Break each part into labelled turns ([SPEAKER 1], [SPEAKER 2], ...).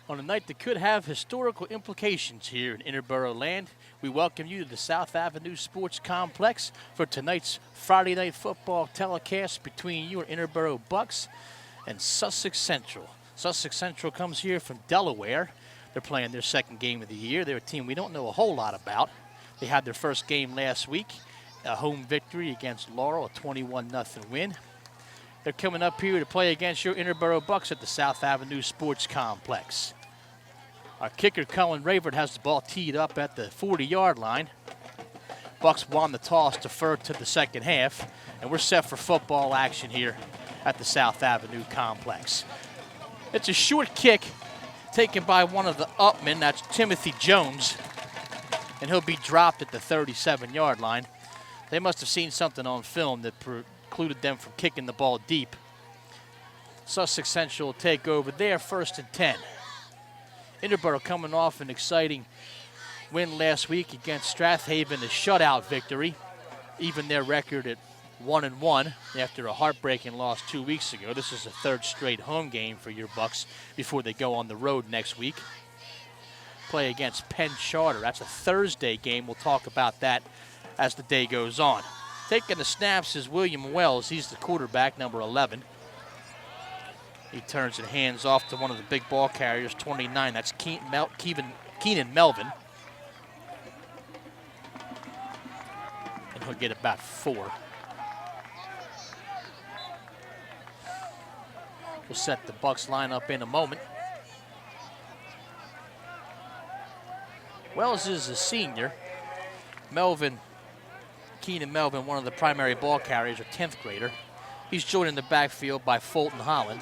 [SPEAKER 1] On a night that could have historical implications here in Interboro land, we welcome you to the South Avenue Sports Complex for tonight's Friday Night Football telecast between your Interboro Bucks and Sussex Central. Sussex Central comes here from Delaware. They're playing their second game of the year. They're a team we don't know a whole lot about. They had their first game last week, a home victory against Laurel, a 21-0 win. They're coming up here to play against your Interboro Bucks at the South Avenue Sports Complex. Our kicker, Colin Rayford, has the ball teed up at the 40-yard line. Bucks won the toss, deferred to the second half, and we're set for football action here at the South Avenue Complex. It's a short kick taken by one of the upmen, that's Timothy Jones, and he'll be dropped at the 37-yard line. They must have seen something on film that precluded them from kicking the ball deep. Sussex Central will take over there, 1st and 10. Interboro coming off an exciting win last week against Strathaven, a shutout victory, even their record at 1-1 after a heartbreaking loss 2 weeks ago. This is a third straight home game for your Bucks before they go on the road next week. Play against Penn Charter. That's a Thursday game. We'll talk about that as the day goes on. Taking the snaps is William Wells. He's the quarterback, number 11. He turns and hands off to one of the big ball carriers, 29. That's Keenan Melvin. And he'll get about 4. We'll set the Bucks lineup in a moment. Wells is a senior. Keenan Melvin, one of the primary ball carriers, a 10th grader. He's joined in the backfield by Fulton Holland.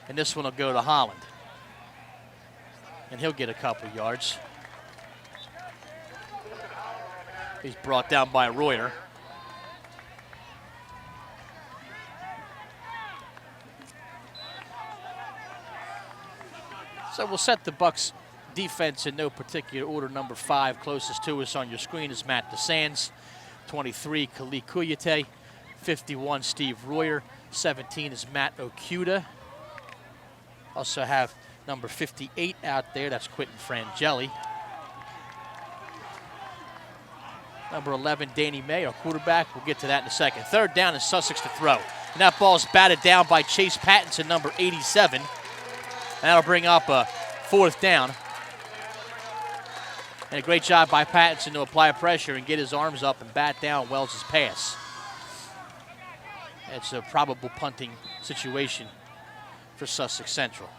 [SPEAKER 1] And this one will go to Holland. And he'll get a couple yards. He's brought down by Royer. So we'll set the Bucks defense in no particular order. Number 5 closest to us on your screen is Matt DeSands. 23, Khalid Kuyate. 51, Steve Royer. 17 is Matt Okuda. Also have number 58 out there. That's Quentin Frangeli. Number 11, Danny May, our quarterback. We'll get to that in a second. 3rd down is Sussex to throw. And that ball's batted down by Chase Pattinson, number 87. And that'll bring up a 4th down. And a great job by Pattinson to apply pressure and get his arms up and bat down Wells' pass. It's a probable punting situation for Sussex Central.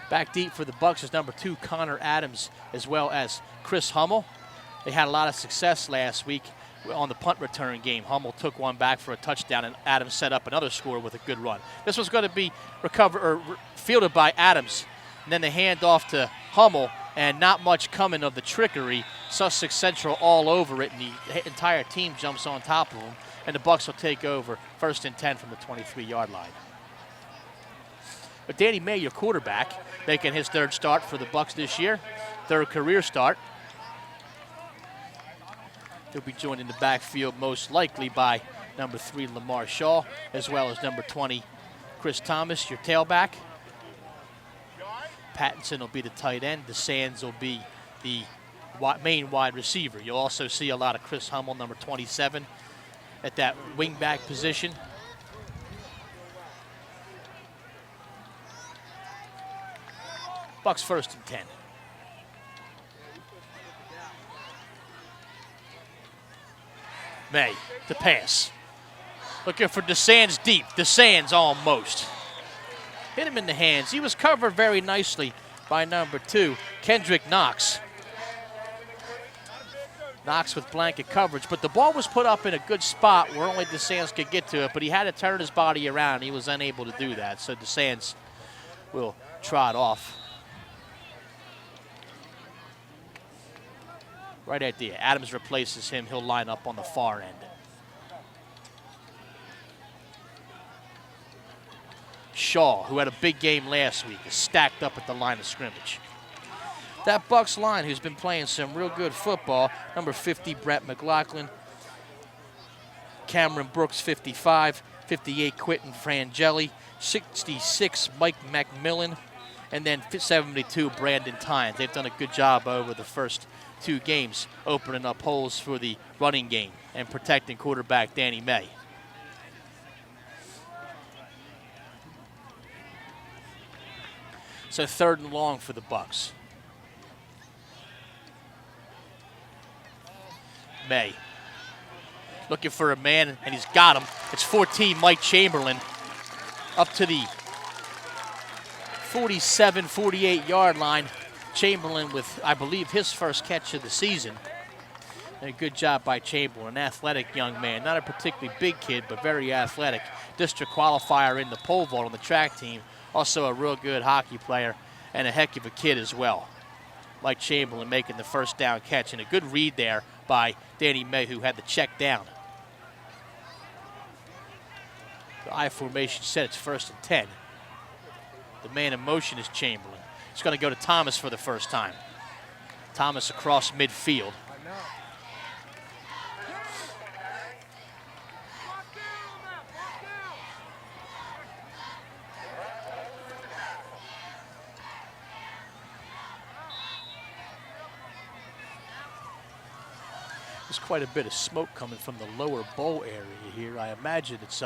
[SPEAKER 1] Back deep for the Bucks is number 2, Connor Adams, as well as Chris Hummel. They had a lot of success last week on the punt return game. Hummel took one back for a touchdown, and Adams set up another score with a good run. This was going to be fielded by Adams, and then they hand off to Hummel, and not much coming of the trickery. Sussex Central all over it, and the entire team jumps on top of them, and the Bucks will take over 1st and 10 from the 23-yard line. But Danny May, your quarterback, making his 3rd start for the Bucks this year, 3rd career start. He'll be joined in the backfield most likely by number 3, Lamar Shaw, as well as number 20, Chris Thomas, your tailback. Pattinson will be the tight end. DeSands will be the main wide receiver. You'll also see a lot of Chris Hummel, number 27, at that wingback position. Bucks 1st and 10. May to pass. Looking for DeSands deep. DeSands almost. Hit him in the hands. He was covered very nicely by number 2, Kendrick Knox. Knox with blanket coverage, but the ball was put up in a good spot where only DeSands could get to it, but he had to turn his body around. He was unable to do that, so DeSands will trot off. Right idea. Adams replaces him. He'll line up on the far end. Shaw, who had a big game last week, is stacked up at the line of scrimmage. That Bucks line, who's been playing some real good football, number 50, Brett McLaughlin, Cameron Brooks, 55. 58, Quentin Frangeli. 66, Mike McMillan. And then 72, Brandon Tynes. They've done a good job over the first 2 games, opening up holes for the running game and protecting quarterback Danny May. So 3rd and long for the Bucks. May looking for a man, and he's got him. It's 14, Mike Chamberlain, up to the 47, 48-yard line. Chamberlain with, I believe, his first catch of the season. And a good job by Chamberlain, an athletic young man. Not a particularly big kid, but very athletic. District qualifier in the pole vault on the track team. Also a real good hockey player and a heck of a kid as well. Mike Chamberlain making the first down catch, and a good read there by Danny May, who had the check down. The I formation set, it's 1st and 10. The man in motion is Chamberlain. He's going to go to Thomas for the first time. Thomas across midfield. There's quite a bit of smoke coming from the lower bowl area here. I imagine it's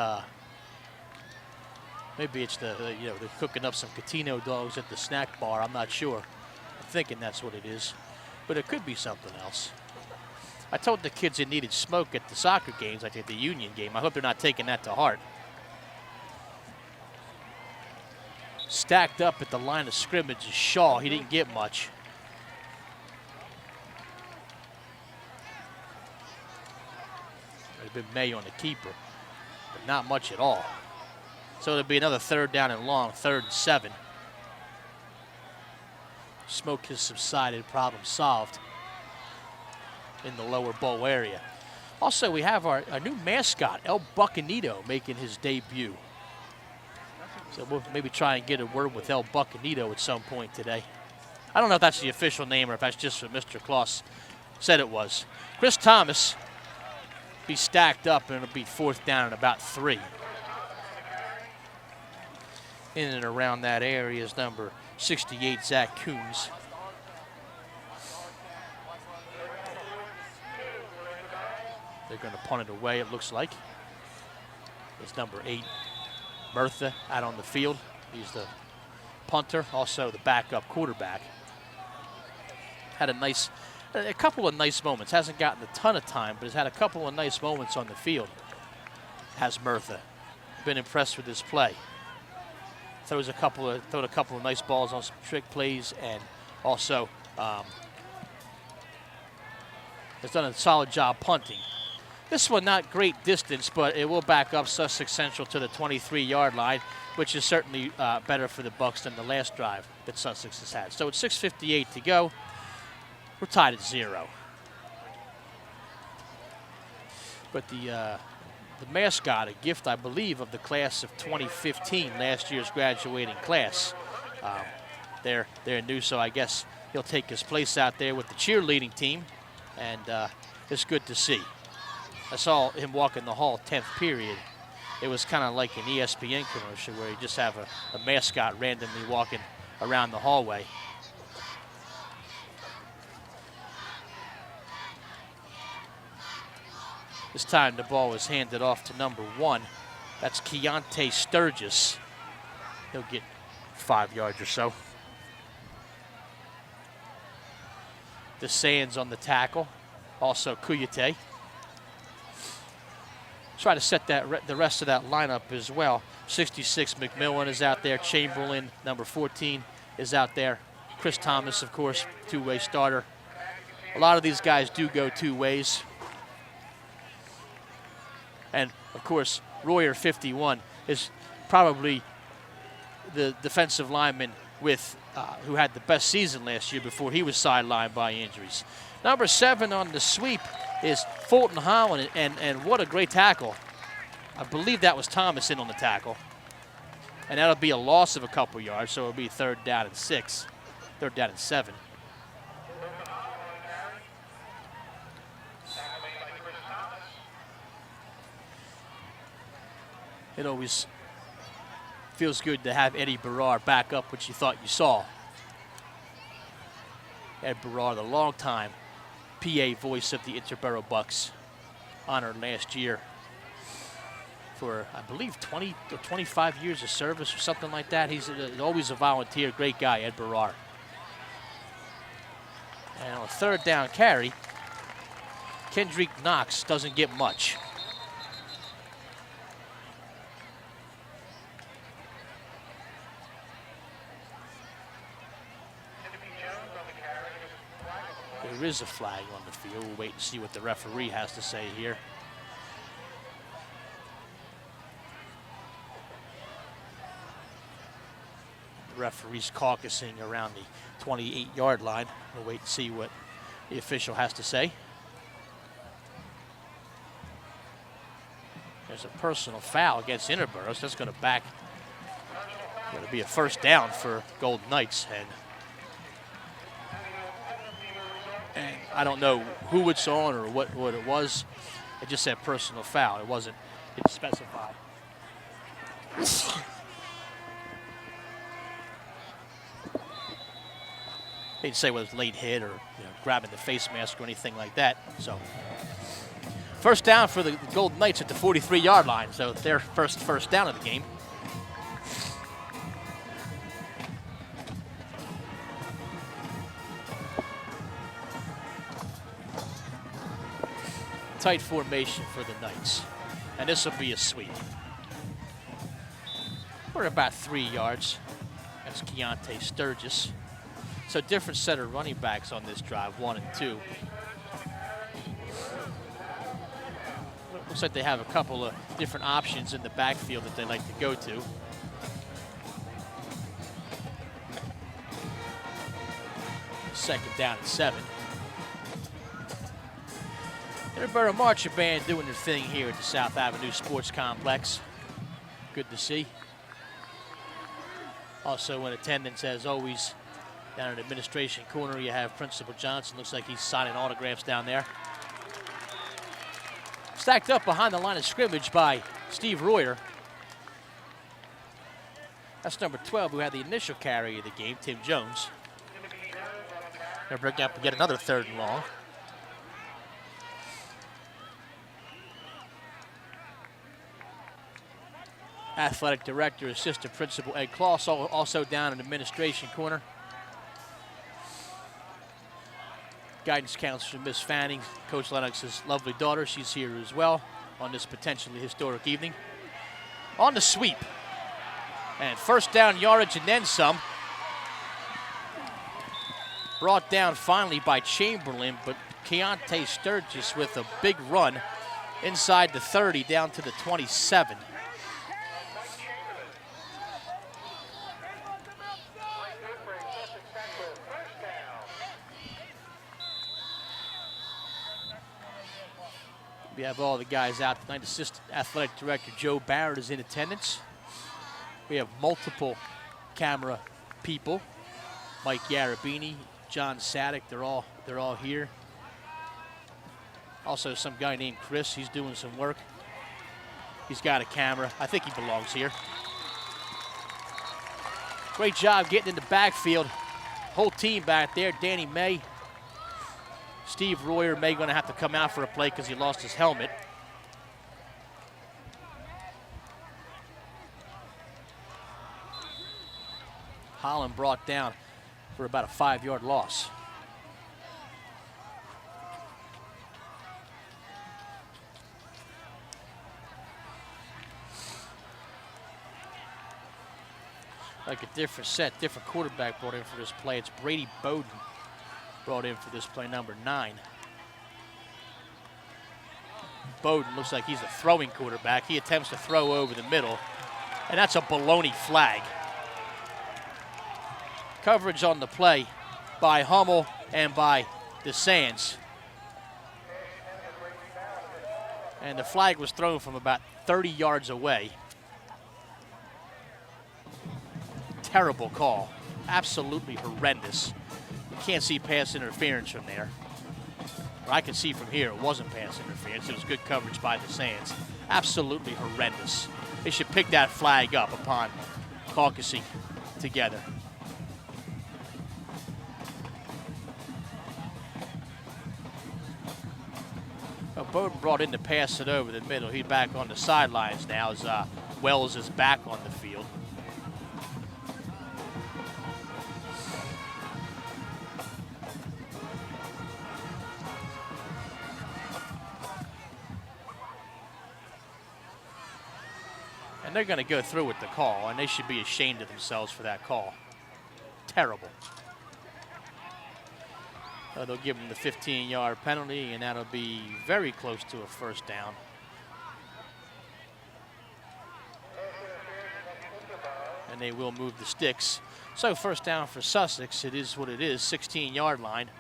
[SPEAKER 1] maybe it's they're cooking up some Catino dogs at the snack bar. I'm not sure. I'm thinking that's what it is, but it could be something else. I told the kids it needed smoke at the soccer games, like at the Union game. I hope they're not taking that to heart. Stacked up at the line of scrimmage is Shaw. He didn't get much. There's been May on the keeper, but not much at all. So it'll be another 3rd down and long, 3rd and 7. Smoke has subsided, problem solved in the lower bowl area. Also, we have our new mascot, El Bucanito, making his debut. So we'll maybe try and get a word with El Bucanito at some point today. I don't know if that's the official name or if that's just what Mr. Kloss said it was. Chris Thomas be stacked up, and it'll be 4th down and about 3. In and around that area is number 68, Zach Coombs. They're going to punt it away, it looks like. It's number 8, Murtha, out on the field. He's the punter, also the backup quarterback. Had a couple of nice moments. Hasn't gotten a ton of time, but has had a couple of nice moments on the field. Has Murtha. Been impressed with his play. Thrown a couple of nice balls on some trick plays, and also has done a solid job punting. This one not great distance, but it will back up Sussex Central to the 23-yard line, which is certainly better for the Bucks than the last drive that Sussex has had. So it's 6:58 to go. We're tied at 0. But the mascot, a gift, I believe, of the class of 2015, last year's graduating class. They're new, so I guess he'll take his place out there with the cheerleading team, and it's good to see. I saw him walk in the hall 10th period. It was kind of like an ESPN commercial where you just have a mascot randomly walking around the hallway. This time the ball was handed off to number 1. That's Keontae Sturgis. He'll get 5 yards or so. The Sands on the tackle. Also Kuyate. Try to set the rest of that lineup as well. 66, McMillan is out there. Chamberlain, number 14, is out there. Chris Thomas, of course, two-way starter. A lot of these guys do go 2 ways. And, of course, Royer, 51, is probably the defensive lineman who had the best season last year before he was sidelined by injuries. Number 7 on the sweep is Fulton Holland, and what a great tackle. I believe that was Thomas in on the tackle. And that'll be a loss of a couple yards, so it'll be 3rd down and 6, 3rd down and 7. It always feels good to have Eddie Berrar back up what you thought you saw. Ed Berrar, the longtime PA voice of the Interbero Bucks, honored last year for, I believe, 20 or 25 years of service or something like that. He's always a volunteer. Great guy, Ed Berrar. And on a third down carry, Kendrick Knox doesn't get much. There is a flag on the field. We'll wait and see what the referee has to say here. The referee's caucusing around the 28-yard line. We'll wait and see what the official has to say. There's a personal foul against Interboro, so that's going to be a first down for Golden Knights. And I don't know who it's on or what it was. It just said personal foul. It didn't specify. They didn't say whether it was late hit or grabbing the face mask or anything like that. So first down for the Golden Knights at the 43-yard line. So their first down of the game. Tight formation for the Knights. And this will be a sweep. We're about 3 yards. That's Keontae Sturgis. So different set of running backs on this drive, 1 and 2. Looks like they have a couple of different options in the backfield that they like to go to. Second down and 7. Interboro Marching Band doing their thing here at the South Avenue Sports Complex. Good to see. Also in attendance, as always, down in administration corner, you have Principal Johnson. Looks like he's signing autographs down there. Stacked up behind the line of scrimmage by Steve Royer. That's number 12, who had the initial carry of the game, Tim Jones. They're breaking up to get another 3rd and long. Athletic Director, Assistant Principal Ed Kloss, also down in administration corner. Guidance counselor Miss Fanning, Coach Lennox's lovely daughter. She's here as well on this potentially historic evening. On the sweep. And first down yardage and then some. Brought down finally by Chamberlain, but Keontae Sturgis with a big run inside the 30 down to the 27. We have all the guys out tonight. Assistant Athletic Director Joe Barrett is in attendance. We have multiple camera people. Mike Yarabini, John Sadek, they're all here. Also some guy named Chris, he's doing some work. He's got a camera. I think he belongs here. Great job getting in the backfield. Whole team back there. Danny May. Steve Royer may going to have to come out for a play because he lost his helmet. Holland brought down for about a 5-yard loss. Like a different set, different quarterback brought in for this play. It's Brady Bowden brought in for this play, number 9. Bowden looks like he's a throwing quarterback. He attempts to throw over the middle, and that's a baloney flag. Coverage on the play by Hummel and by DeSands. And the flag was thrown from about 30 yards away. Terrible call. Absolutely horrendous. You can't see pass interference from there. Or I can see from here it wasn't pass interference. It was good coverage by DeSands. absolutely horrendous. They should pick that flag up upon caucusing together. Well, Bowden brought in to pass it over the middle. He's back on the sidelines now as Wells is back on the field. And they're going to go through with the call, and they should be ashamed of themselves for that call. Terrible. They'll give them the 15-yard penalty, and that'll be very close to a first down. And they will move the sticks. So first down for Sussex. It is what it is, 16-yard line.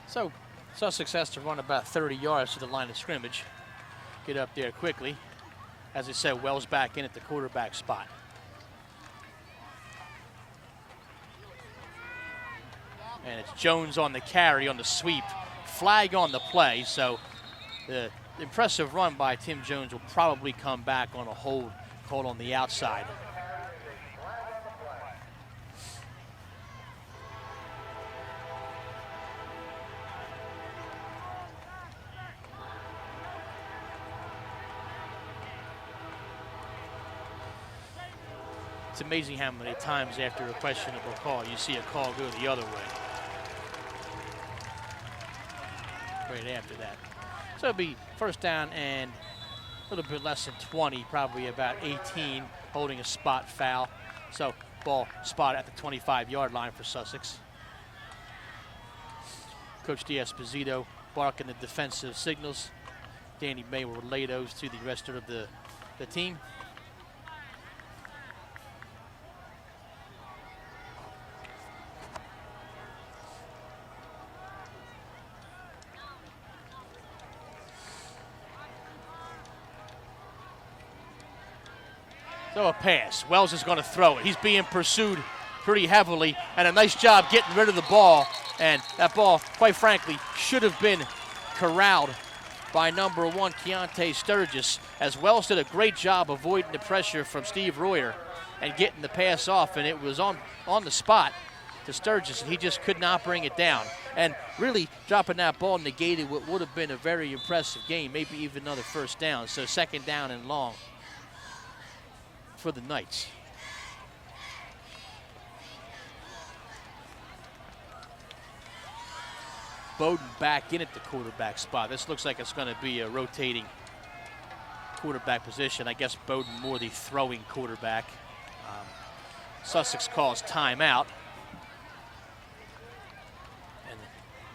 [SPEAKER 1] So Sussex has to run about 30 yards to the line of scrimmage. Get up there quickly. As I said, Wells back in at the quarterback spot. And it's Jones on the carry on the sweep. Flag on the play, so the impressive run by Tim Jones will probably come back on a hold called on the outside. It's amazing how many times after a questionable call you see a call go the other way. Right after that. So it'll be first down and a little bit less than 20, probably about 18, holding a spot foul. So ball spot at the 25-yard line for Sussex. Coach D'Esposito barking the defensive signals. Danny May will relay those to the rest of the team. So a pass. Wells is going to throw it. He's being pursued pretty heavily, and a nice job getting rid of the ball. And that ball, quite frankly, should have been corralled by number 1, Keontae Sturgis, as Wells did a great job avoiding the pressure from Steve Royer and getting the pass off, and it was on the spot to Sturgis, and he just could not bring it down. And really, dropping that ball negated what would have been a very impressive game, maybe even another first down. So second down and long for the Knights. Bowden back in at the quarterback spot. This looks like it's going to be a rotating quarterback position. I guess Bowden more the throwing quarterback. Sussex calls timeout. And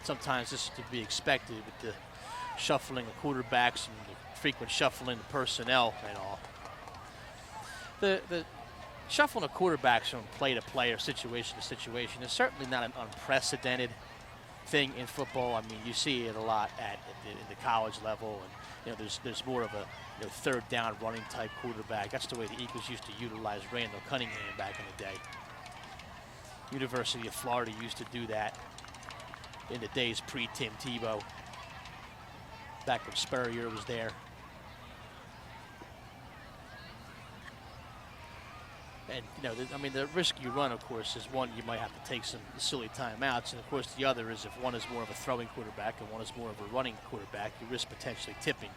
[SPEAKER 1] sometimes this is to be expected with the shuffling of quarterbacks and the frequent shuffling of personnel and all. The shuffling of quarterbacks from play to play or situation to situation is certainly not an unprecedented thing in football. I mean, you see it a lot at the college level, and there's more of a third down running type quarterback. That's the way the Eagles used to utilize Randall Cunningham back in the day. University of Florida used to do that in the days pre-Tim Tebow, back when Spurrier was there. And, I mean, the risk you run, of course, is one, you might have to take some silly timeouts. And, of course, the other is if one is more of a throwing quarterback and one is more of a running quarterback, you risk potentially tipping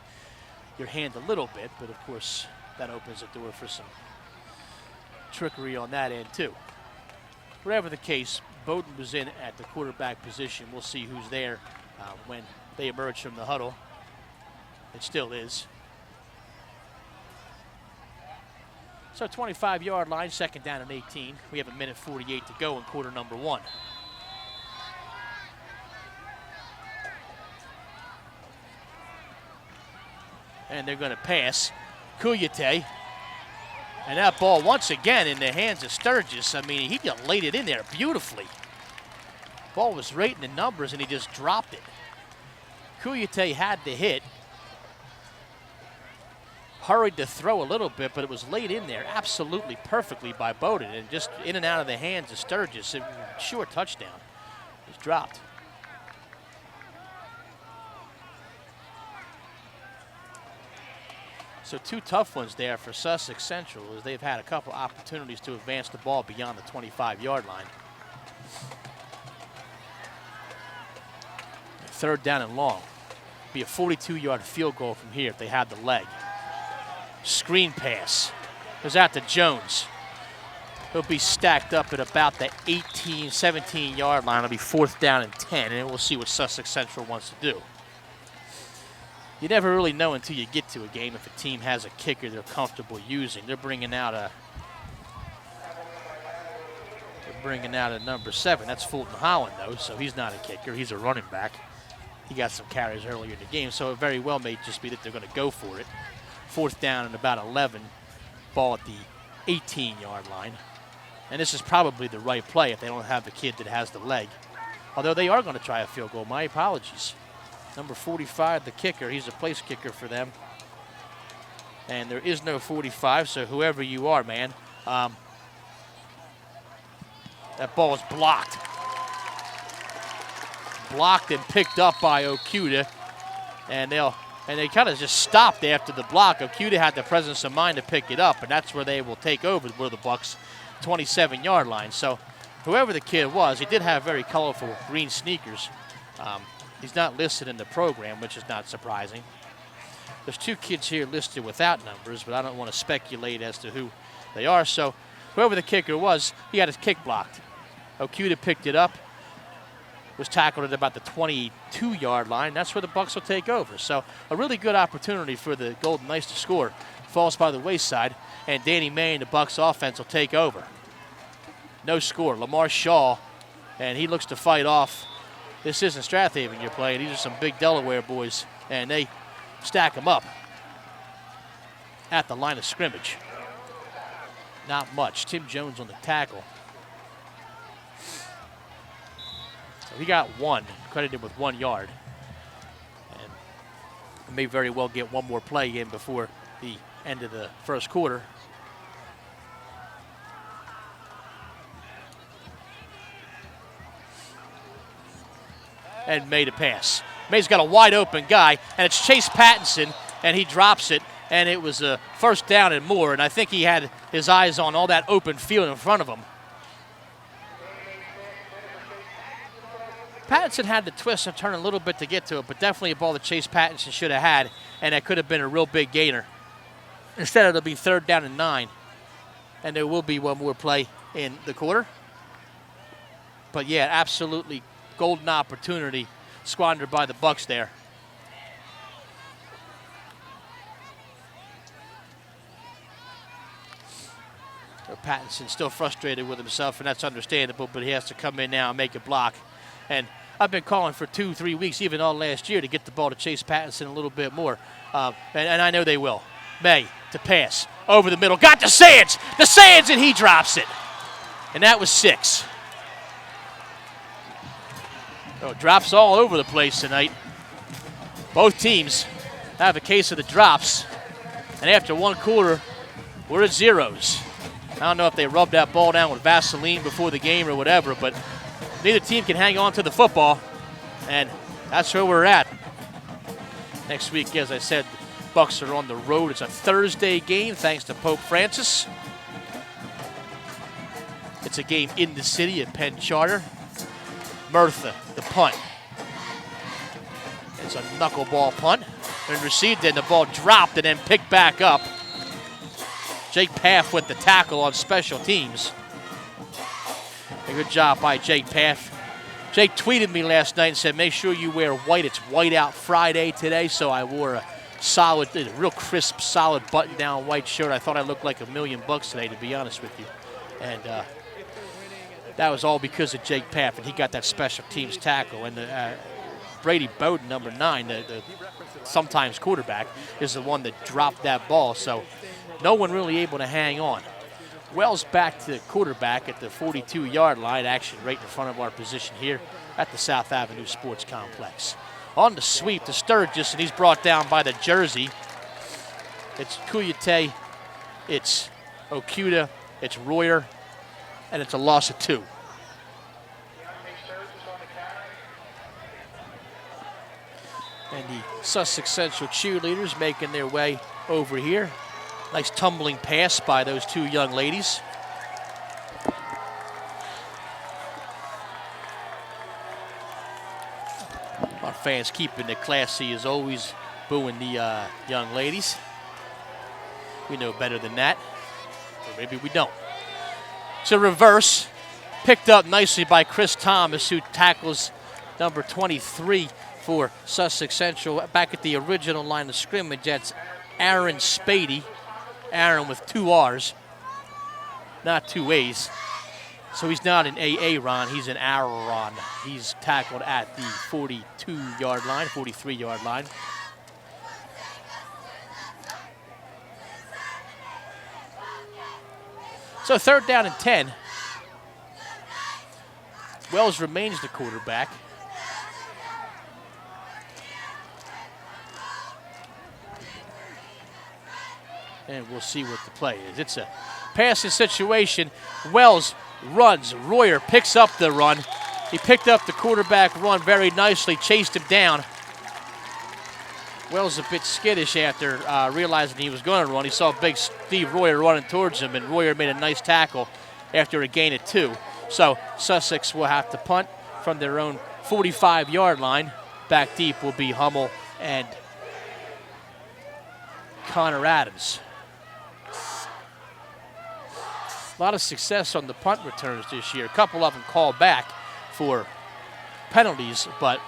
[SPEAKER 1] your hand a little bit. But, of course, that opens the door for some trickery on that end, too. Whatever the case, Bowden was in at the quarterback position. We'll see who's there when they emerge from the huddle. It still is. So 25-yard line, second down and 18. We have 1:48 to go in quarter number 1. And they're going to pass Kuyate. And that ball once again in the hands of Sturgis. I mean, he just laid it in there beautifully. Ball was right in the numbers and he just dropped it. Kuyate had the hit. hurried to throw a little bit, but it was laid in there absolutely perfectly by Bowden, and just in and out of the hands of Sturgis. A sure touchdown. It was dropped. So 2 tough ones there for Sussex Central, as they've had a couple opportunities to advance the ball beyond the 25-yard line. 3rd down and long. Be a 42-yard field goal from here if they had the leg. Screen pass goes out to Jones. He'll be stacked up at about the 18, 17-yard line. It'll be 4th down and 10, and we'll see what Sussex Central wants to do. You never really know until you get to a game if a team has a kicker they're comfortable using. They're bringing out a number 7. That's Fulton Holland, though, so he's not a kicker. He's a running back. He got some carries earlier in the game, so it very well may just be that they're going to go for it. 4th down and about 11. Ball at the 18-yard line. And this is probably the right play if they don't have the kid that has the leg. Although they are going to try a field goal. My apologies. Number 45, the kicker. He's a place kicker for them. And there is no 45, so whoever you are, man, that ball is blocked. Blocked and picked up by Okuda. And they kind of just stopped after the block. Okuda had the presence of mind to pick it up, and that's where they will take over, where the Bucks' 27-yard line. So whoever the kid was, he did have very colorful green sneakers. He's not listed in the program, which is not surprising. There's 2 kids here listed without numbers, but I don't want to speculate as to who they are. So whoever the kicker was, he had his kick blocked. Okuda picked it up, was tackled at about the 22-yard line. That's where the Bucks will take over. So a really good opportunity for the Golden Knights to score. Falls by the wayside, and Danny May and the Bucks offense will take over. No score. Lamar Shaw, and he looks to fight off. This isn't Strathaven you're playing. These are some big Delaware boys, and they stack them up at the line of scrimmage. Not much. Tim Jones on the tackle. So he got 1, credited with 1 yard. And may very well get one more play in before the end of the first quarter. And May to pass. May's got a wide open guy, and it's Chase Pattinson, and he drops it, and it was a 1st down and more, and I think he had his eyes on all that open field in front of him. Pattinson had to twist and turn a little bit to get to it, but definitely a ball that Chase Pattinson should have had, and that could have been a real big gainer. Instead, it'll be 3rd down and 9, and there will be one more play in the quarter. But yeah, absolutely golden opportunity squandered by the Bucks there. So Pattinson still frustrated with himself, and that's understandable, but he has to come in now and make a block. And I've been calling for 2-3 weeks, even all last year, to get the ball to Chase Pattinson a little bit more. And I know they will. May to pass over the middle. Got the Sands, and he drops it. And that was 6. Oh, drops all over the place tonight. Both teams have a case of the drops. And after 1 quarter, we're at 0s. I don't know if they rubbed that ball down with Vaseline before the game or whatever, but neither team can hang on to the football. And that's where we're at. Next week, as I said, Bucks are on the road. It's a Thursday game, thanks to Pope Francis. It's a game in the city at Penn Charter. Murtha, the punt. It's a knuckleball punt. And received it, and the ball dropped and then picked back up. Jake Paff with the tackle on special teams. A good job by Jake Paff. Jake tweeted me last night and said, make sure you wear white. It's White Out Friday today, so I wore a solid, real crisp, solid button-down white shirt. I thought I looked like $1 million today, to be honest with you. And that was all because of Jake Paff, and he got that special teams tackle. And Brady Bowden, number 9, the sometimes quarterback, is the one that dropped that ball. So no one really able to hang on. Wells back to quarterback at the 42-yard line, action right in front of our position here at the South Avenue Sports Complex. On the sweep to Sturgis, and he's brought down by the jersey It's Kuyate, it's Okuda, it's Royer, and it's a loss of 2. And the Sussex Central cheerleaders making their way over here. Nice tumbling pass by those 2 young ladies. Our fans keeping it classy as always, booing the young ladies. We know better than that, or maybe we don't. It's a reverse, picked up nicely by Chris Thomas, who tackles number 23 for Sussex Central. Back at the original line of scrimmage, that's Aaron Spady. Aaron with 2 R's, not 2 A's. So he's not an Aaron, he's an Aaron. He's tackled at the 42-yard line, 43-yard line. So 3rd down and 10. Wells remains the quarterback. And we'll see what the play is. It's a passing situation. Wells runs. Royer picks up the run. He picked up the quarterback run very nicely, chased him down. Wells a bit skittish after realizing he was going to run. He saw big Steve Royer running towards him, and Royer made a nice tackle after a gain of 2. So Sussex will have to punt from their own 45-yard line. Back deep will be Hummel and Connor Adams. A lot of success on the punt returns this year. A couple of them called back for penalties, but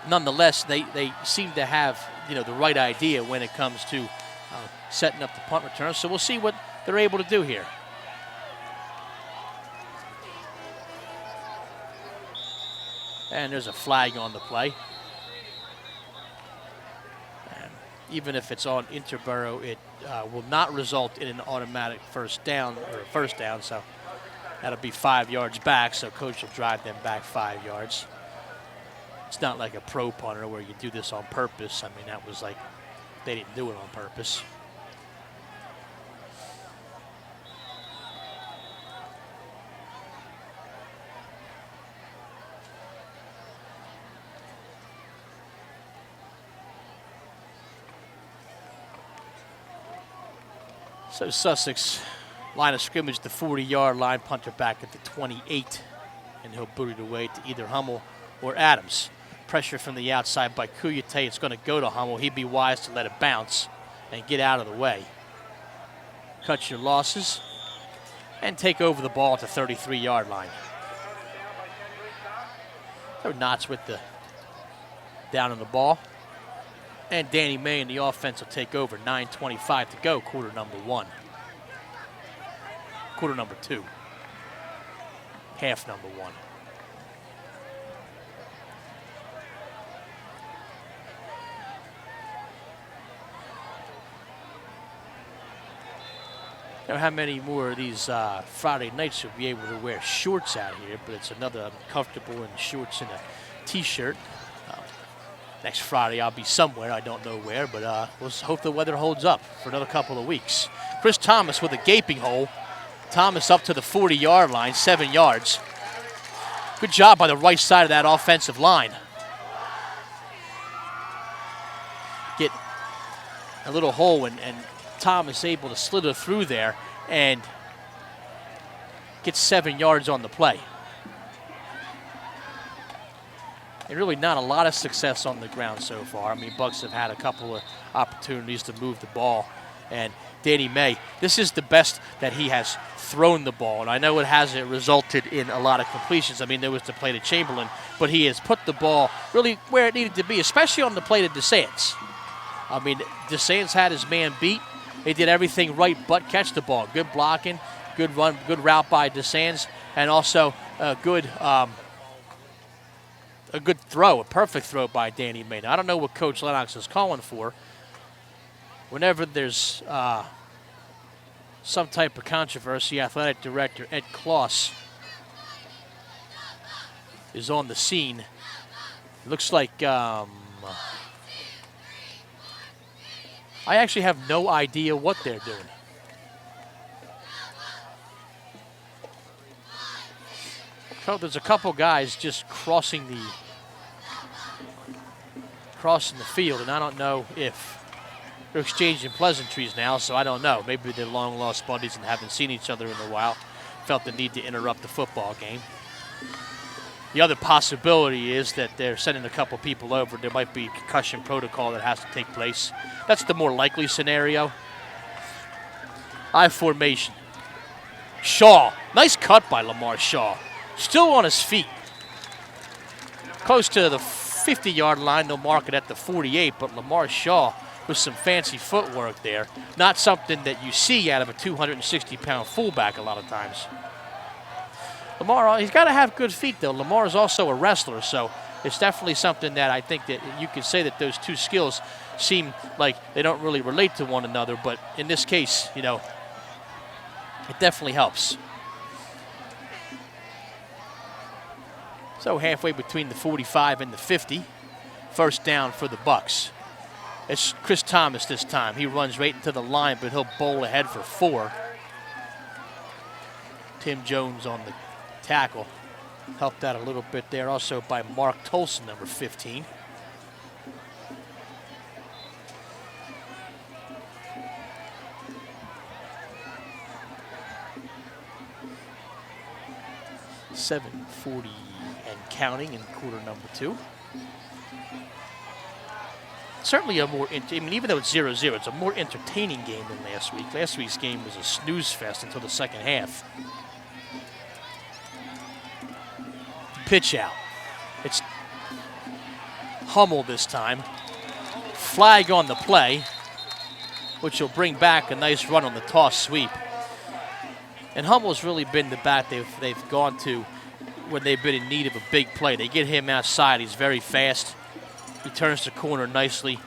[SPEAKER 1] nonetheless, they seem to have the right idea when it comes to setting up the punt returns. So we'll see what they're able to do here. And there's a flag on the play. And even if it's on Interbero, it will not result in an automatic first down, so that'll be 5 yards back, so coach will drive them back 5 yards. It's not like a pro punter where you do this on purpose. I mean, that was like, they didn't do it on purpose. So Sussex, line of scrimmage, the 40-yard line, punter back at the 28, and he'll boot it away to either Hummel or Adams. Pressure from the outside by Kuyate. It's going to go to Hummel. He'd be wise to let it bounce and get out of the way. Cut your losses and take over the ball at the 33-yard line. So Knotts with the down on the ball. And Danny May in the offense will take over. 9:25 to go, quarter number 1. Quarter number 2. Half number 1. I don't know how many more of these Friday nights you'll be able to wear shorts out here, but it's another comfortable in shorts and a t-shirt. Next Friday I'll be somewhere, I don't know where, but we'll hope the weather holds up for another couple of weeks. Chris Thomas with a gaping hole. Thomas up to the 40-yard line, 7 yards. Good job by the right side of that offensive line. Get a little hole, and Thomas able to slither through there and get 7 yards on the play. And really not a lot of success on the ground so far. I mean, Bucks have had a couple of opportunities to move the ball. And Danny May, this is the best that he has thrown the ball. And I know it hasn't resulted in a lot of completions. I mean, there was the play to Chamberlain, but he has put the ball really where it needed to be, especially on the play to DeSantis. I mean, DeSantis had his man beat. They did everything right but catch the ball. Good blocking, good run, good route by DeSantis, and also a good throw, a perfect throw by Danny May. Now, I don't know what Coach Lennox is calling for. Whenever there's some type of controversy, athletic director Ed Kloss is on the scene. It looks like I actually have no idea what they're doing. So there's a couple guys just crossing the field, and I don't know if they're exchanging pleasantries now, so I don't know. Maybe they're long-lost buddies and haven't seen each other in a while. Felt the need to interrupt the football game. The other possibility is that they're sending a couple people over. There might be concussion protocol that has to take place. That's the more likely scenario. I formation. Shaw. Nice cut by Lamar Shaw. Still on his feet. Close to the 50-yard line. They'll mark it at the 48, but Lamar Shaw with some fancy footwork there. Not something that you see out of a 260-pound fullback a lot of times. Lamar, he's got to have good feet, though. Lamar is also a wrestler, so it's definitely something that I think that you could say that those two skills seem like they don't really relate to one another, but in this case, you know, it definitely helps. So halfway between the 45 and the 50, first down for the Bucks. It's Chris Thomas this time. He runs right into the line, but he'll bowl ahead for 4. Tim Jones on the tackle. Helped out a little bit there also by Mark Tolson, number 15. .740 and counting in quarter number 2. Certainly a more, even though it's 0-0, it's a more entertaining game than last week. Last week's game was a snooze fest until the second half. Pitch out. It's Hummel this time. Flag on the play, which will bring back a nice run on the toss sweep. And Hummel's really been the bat they've gone to when they've been in need of a big play. They get him outside. He's very fast. He turns the corner nicely.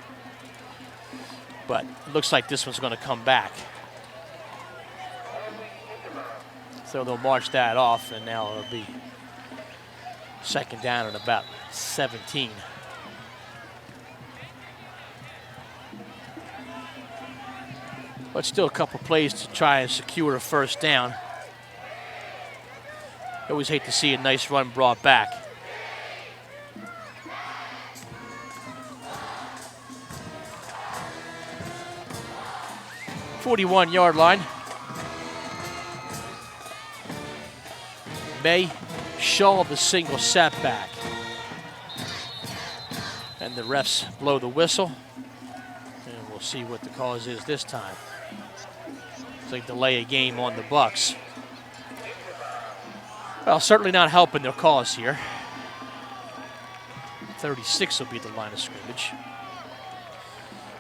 [SPEAKER 1] But it looks like this one's going to come back. So they'll march that off, and now it'll be second down at about 17. But still a couple plays to try and secure a first down. I always hate to see a nice run brought back. .41-yard line. May Shaw the single setback. And the refs blow the whistle. And we'll see what the cause is this time. It's like delay a game on the Bucks. Well, certainly not helping their cause here. 36 will be the line of scrimmage.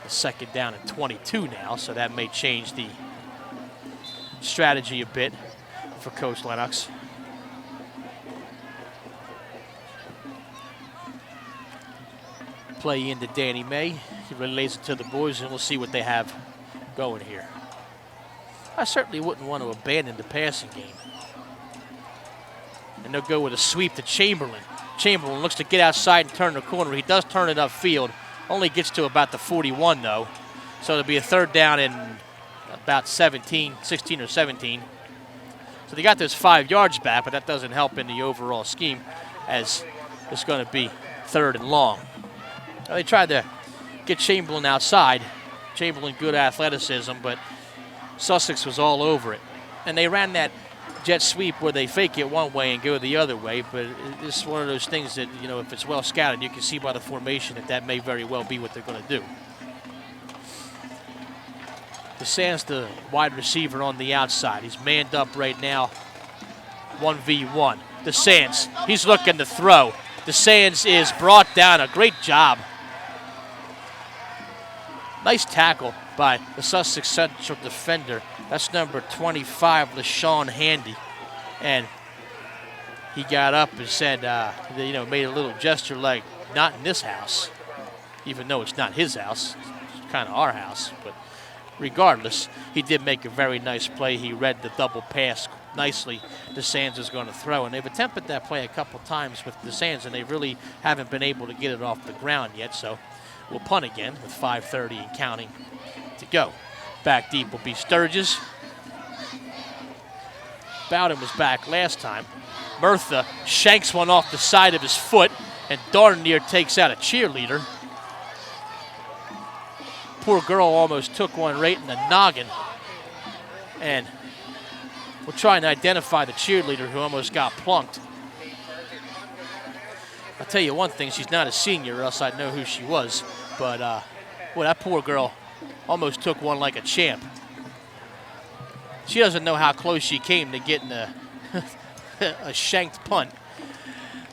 [SPEAKER 1] The second down and 22 now, so that may change the strategy a bit for Coach Lennox. Play into Danny May. He relays it to the boys, and we'll see what they have going here. I certainly wouldn't want to abandon the passing game. And they'll go with a sweep to Chamberlain. Chamberlain looks to get outside and turn the corner. He does turn it upfield. Only gets to about the 41, though. So it'll be a third down in about 16 or 17. So they got those 5 yards back, but that doesn't help in the overall scheme, as it's going to be third and long. Now they tried to get Chamberlain outside. Chamberlain, good athleticism, but Sussex was all over it. And they ran that jet sweep where they fake it one way and go the other way, but it's one of those things that, you know, if it's well scouted, you can see by the formation that that may very well be what they're going to do. DeSantis, the wide receiver on the outside. He's manned up right now, 1v1. DeSantis, he's looking to throw. DeSantis is brought down. A great job. Nice tackle by the Sussex central defender. That's number 25, LaShawn Handy. And he got up and said, made a little gesture like, not in this house, even though it's not his house. It's kind of our house. But regardless, he did make a very nice play. He read the double pass nicely. DeSantis is going to throw. And they've attempted that play a couple times with DeSantis, and they really haven't been able to get it off the ground yet. So will punt again with 5:30 and counting to go. Back deep will be Sturgis. Bowden was back last time. Murtha shanks one off the side of his foot, and darn near takes out a cheerleader. Poor girl almost took one right in the noggin. And we'll try and identify the cheerleader who almost got plunked. I'll tell you one thing, she's not a senior or else I'd know who she was. But, well, that poor girl almost took one like a champ. She doesn't know how close she came to getting a, a shanked punt.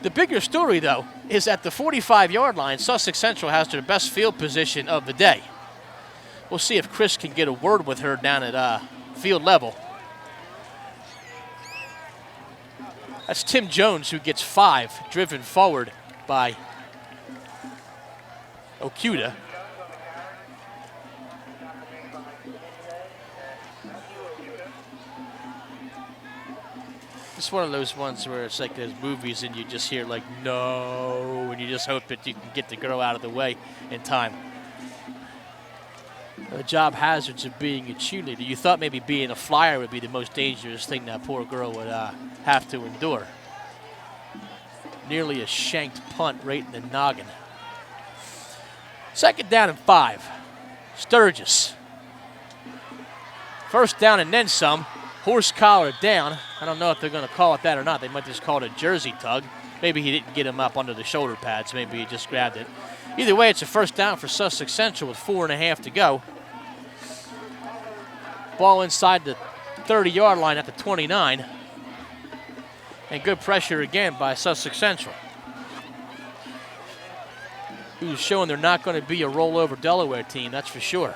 [SPEAKER 1] The bigger story, though, is at the 45-yard line, Sussex Central has their best field position of the day. We'll see if Chris can get a word with her down at field level. That's Tim Jones, who gets 5, driven forward by Okuda. It's one of those ones where it's like those movies and you just hear like, no, and you just hope that you can get the girl out of the way in time. The job hazards of being a cheerleader. You thought maybe being a flyer would be the most dangerous thing that poor girl would have to endure. Nearly a shanked punt right in the noggin. 2nd down and 5. Sturgis. 1st down and then some. Horse collar down. I don't know if they're going to call it that or not. They might just call it a jersey tug. Maybe he didn't get him up under the shoulder pads. Maybe he just grabbed it. Either way, it's a 1st down for Sussex Central with 4.5 to go. Ball inside the 30-yard line at the 29. And good pressure again by Sussex Central, who's showing they're not going to be a rollover Delaware team, that's for sure.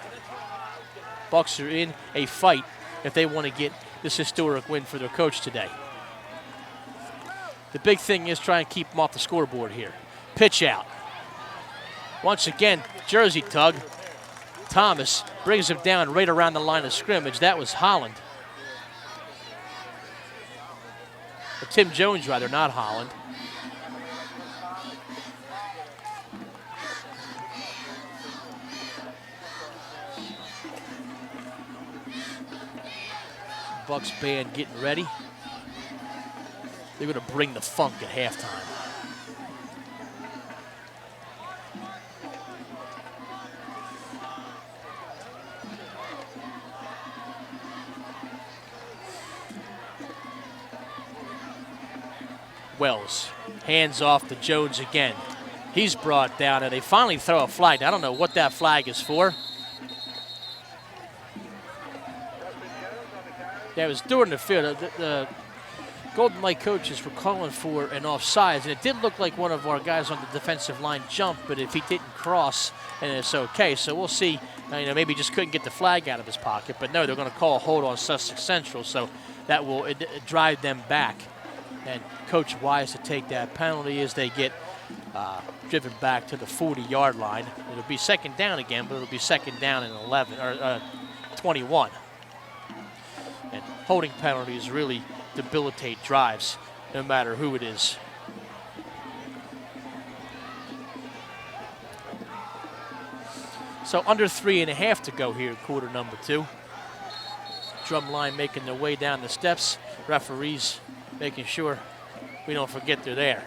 [SPEAKER 1] Bucks are in a fight if they want to get this historic win for their coach today. The big thing is try and keep them off the scoreboard here. Pitch out. Once again, jersey tug. Thomas brings him down right around the line of scrimmage. That was Holland. Or Tim Jones, rather, not Holland. Bucks band getting ready. They're going to bring the funk at halftime. Wells, hands off to Jones again. He's brought down, and they finally throw a flag. I don't know what that flag is for. Yeah, it was during the field. The Golden Light coaches were calling for an offsides, and it did look like one of our guys on the defensive line jumped, but if he didn't cross, and it's okay. So we'll see. Maybe he just couldn't get the flag out of his pocket, but no, they're going to call a hold on Sussex Central, so that will drive them back. And Coach Wise to take that penalty as they get driven back to the 40-yard line. It'll be 2nd down again, but it'll be 2nd down and 11 or 21. And holding penalties really debilitate drives, no matter who it is. So under 3.5 to go here in quarter number 2. Drum line making their way down the steps. Referees making sure we don't forget they're there.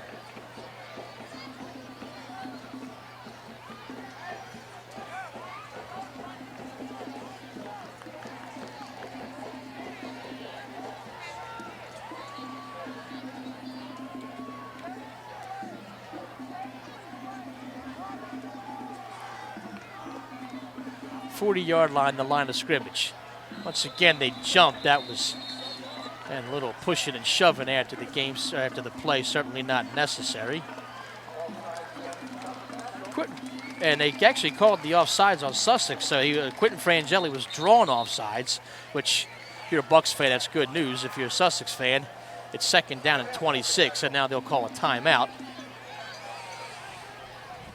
[SPEAKER 1] .40-yard line, the line of scrimmage. Once again, they jumped. That was and a little pushing and shoving after the game, after the play, certainly not necessary. And they actually called the offsides on Sussex, so Quentin Frangeli was drawn offsides, which if you're a Bucks fan, that's good news. If you're a Sussex fan, it's 2nd down and 26, and now they'll call a timeout.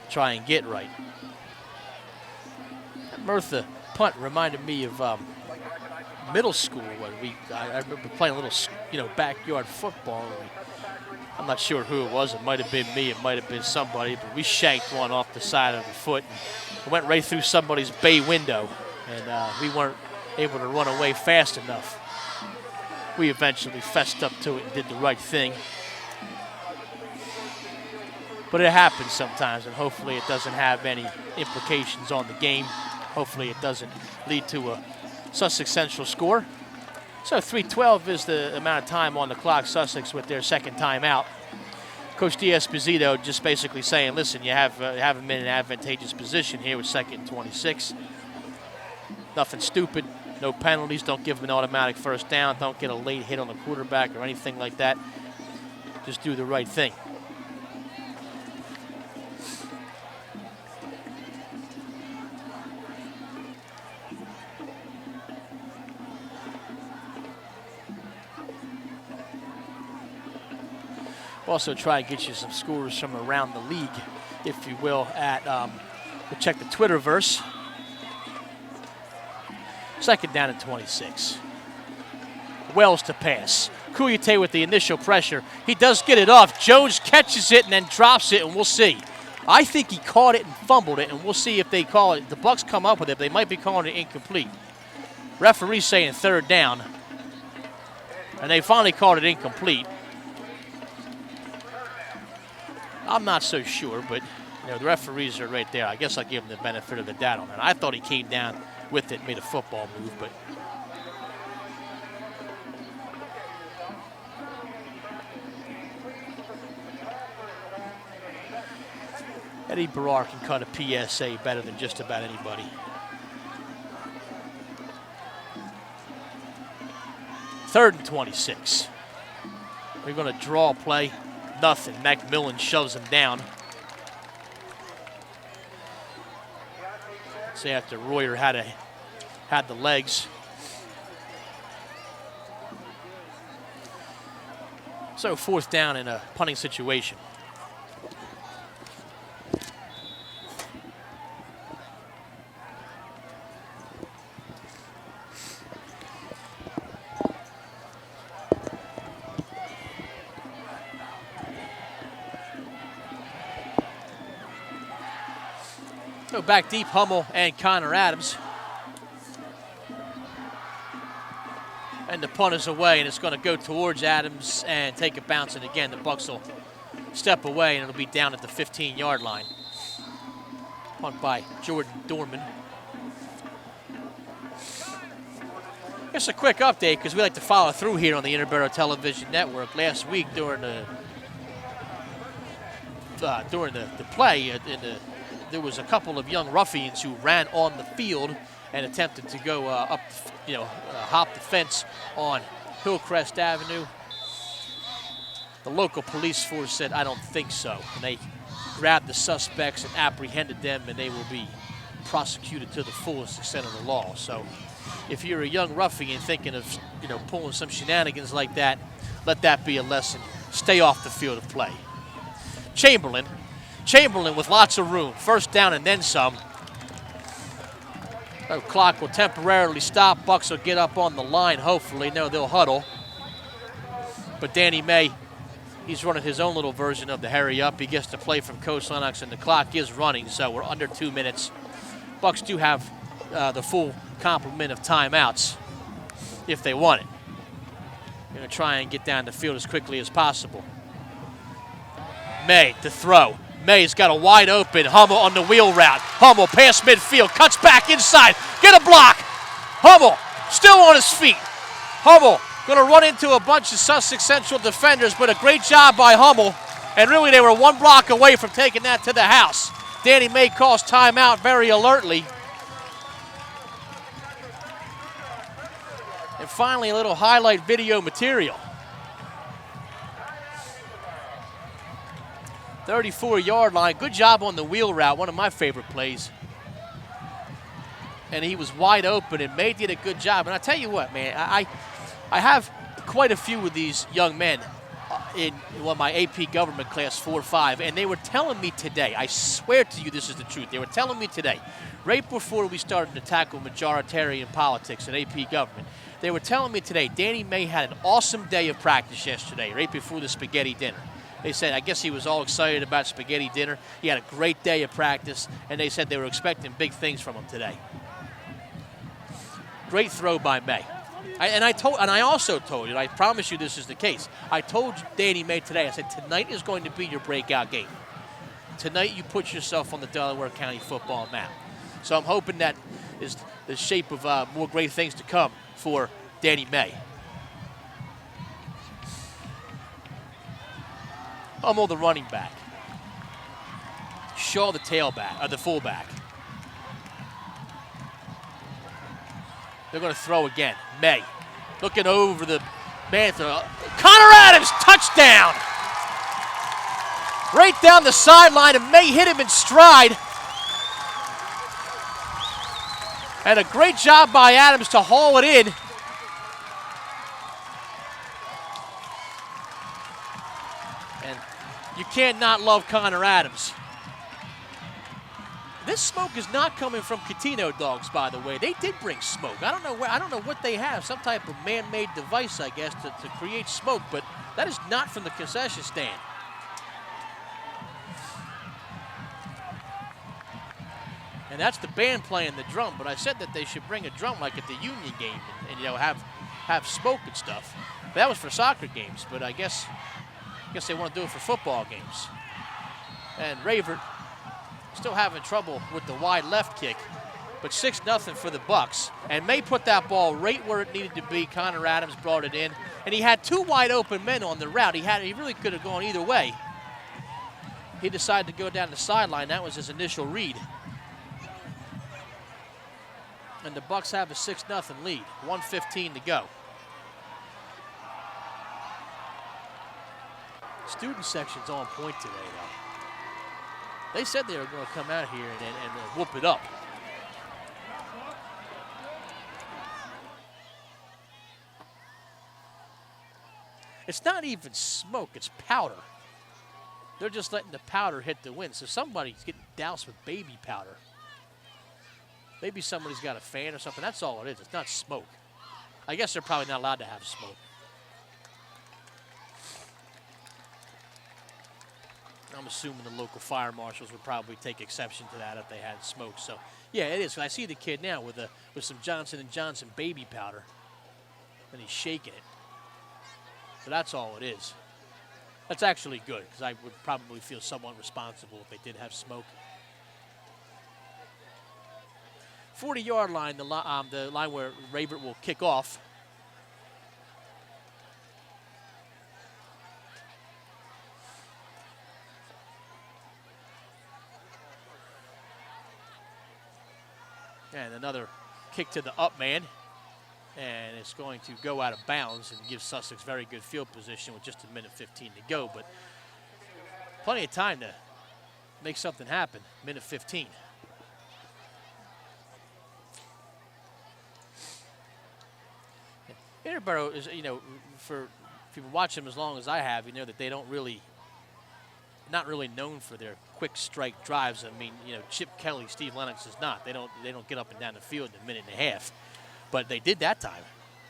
[SPEAKER 1] Try and get right. Murtha punt reminded me of middle school when I remember playing a little, backyard football. I'm not sure who it was. It might have been me. It might have been somebody. But we shanked one off the side of the foot. And it went right through somebody's bay window. And we weren't able to run away fast enough. We eventually fessed up to it and did the right thing. But it happens sometimes, and hopefully it doesn't have any implications on the game. Hopefully it doesn't lead to a Sussex Central score. So 3:12 is the amount of time on the clock. Sussex with their second timeout. Coach D'Esposito just basically saying, listen, you have them in an advantageous position here with 2nd and 26. Nothing stupid, no penalties, don't give them an automatic first down, don't get a late hit on the quarterback or anything like that. Just do the right thing. Also try and get you some scores from around the league, if you will, at, we'll check the Twitterverse. 2nd down and 26. Wells to pass. Kouyaté with the initial pressure. He does get it off. Jones catches it and then drops it, and we'll see. I think he caught it and fumbled it, and we'll see if they call it. The Bucks come up with it. They might be calling it incomplete. Referee saying 3rd down, and they finally called it incomplete. I'm not so sure, but you know, the referees are right there. I guess I'll give him the benefit of the doubt on that. I thought he came down with it, made a football move, but Eddie Barrar can cut a PSA better than just about anybody. Third and 26. We're going to draw play. Nothing. Macmillan shoves him down. Say after Royer had the legs. So 4th down in a punting situation. So back deep, Hummel and Connor Adams. And the punt is away, and it's going to go towards Adams and take a bounce. And again, the Bucks will step away, and it'll be down at the 15-yard line. Punt by Jordan Dorman. Just a quick update, because we like to follow through here on the Interbero Television Network. Last week during the play, there was a couple of young ruffians who ran on the field and attempted to go hop the fence on Hillcrest Avenue. The local police force said, I don't think so. And they grabbed the suspects and apprehended them, and they will be prosecuted to the fullest extent of the law. So if you're a young ruffian thinking of, pulling some shenanigans like that, let that be a lesson. Stay off the field of play. Chamberlain with lots of room. 1st down and then some. The clock will temporarily stop. Bucks will get up on the line, hopefully. No, they'll huddle. But Danny May, he's running his own little version of the hurry up. He gets to play from Coach Lennox, and the clock is running, so we're under 2 minutes. Bucks do have the full complement of timeouts if they want it. They're going to try and get down the field as quickly as possible. May to throw. May's got a wide open Hummel on the wheel route. Hummel past midfield, cuts back inside, get a block. Hummel still on his feet. Hummel going to run into a bunch of Sussex Central defenders, but a great job by Hummel. And really they were 1 block away from taking that to the house. Danny May calls timeout very alertly. And finally a little highlight video material. 34-yard line. Good job on the wheel route. One of my favorite plays. And he was wide open, and May did a good job. And I tell you what, man, I have quite a few of these young men in my AP government class 4-5, and they were telling me today, I swear to you this is the truth, they were telling me today, right before we started to tackle majoritarian politics in AP government, they were telling me today, Danny May had an awesome day of practice yesterday, right before the spaghetti dinner. They said, I guess he was all excited about spaghetti dinner. He had a great day of practice, and they said they were expecting big things from him today. Great throw by May. I also told you, I promise you this is the case. I told Danny May today, I said, tonight is going to be your breakout game. Tonight you put yourself on the Delaware County football map. So I'm hoping that is the shape of more great things to come for Danny May. Hummel, the running back. Shaw, the tailback, or the fullback. They're going to throw again. May looking over the man throw. Connor Adams, touchdown! Right down the sideline, and May hit him in stride. And a great job by Adams to haul it in. And you can't not love Connor Adams. This smoke is not coming from Catino Dogs, by the way. They did bring smoke. I don't know what they have, some type of man-made device, I guess, to create smoke, but that is not from the concession stand. And that's the band playing the drum, but I said that they should bring a drum like at the Union game and have smoke and stuff. That was for soccer games, but I guess they want to do it for football games. And Ravert still having trouble with the wide left kick, but 6-0 for the Bucks. And May put that ball right where it needed to be. Connor Adams brought it in, and he had two wide open men on the route. He really could have gone either way. He decided to go down the sideline. That was his initial read. And the Bucks have a 6-0 lead. 1:15 to go. Student section's on point today, though. They said they were going to come out here and whoop it up. It's not even smoke, it's powder. They're just letting the powder hit the wind. So somebody's getting doused with baby powder. Maybe somebody's got a fan or something. That's all it is. It's not smoke. I guess they're probably not allowed to have smoke. I'm assuming the local fire marshals would probably take exception to that if they had smoke. So, yeah, it is. I see the kid now with some Johnson & Johnson baby powder, and he's shaking it. So that's all it is. That's actually good, because I would probably feel somewhat responsible if they did have smoke. 40-yard line, the line where Ravert will kick off. And another kick to the up man. And it's going to go out of bounds and give Sussex very good field position with just 1:15 to go. But plenty of time to make something happen. 1:15. Interbero is, for people watch them as long as I have, that they don't really, not really known for their quick strike drives. I mean, Chip Kelly, Steve Lennox is not. They don't get up and down the field in 1.5 minutes. But they did that time.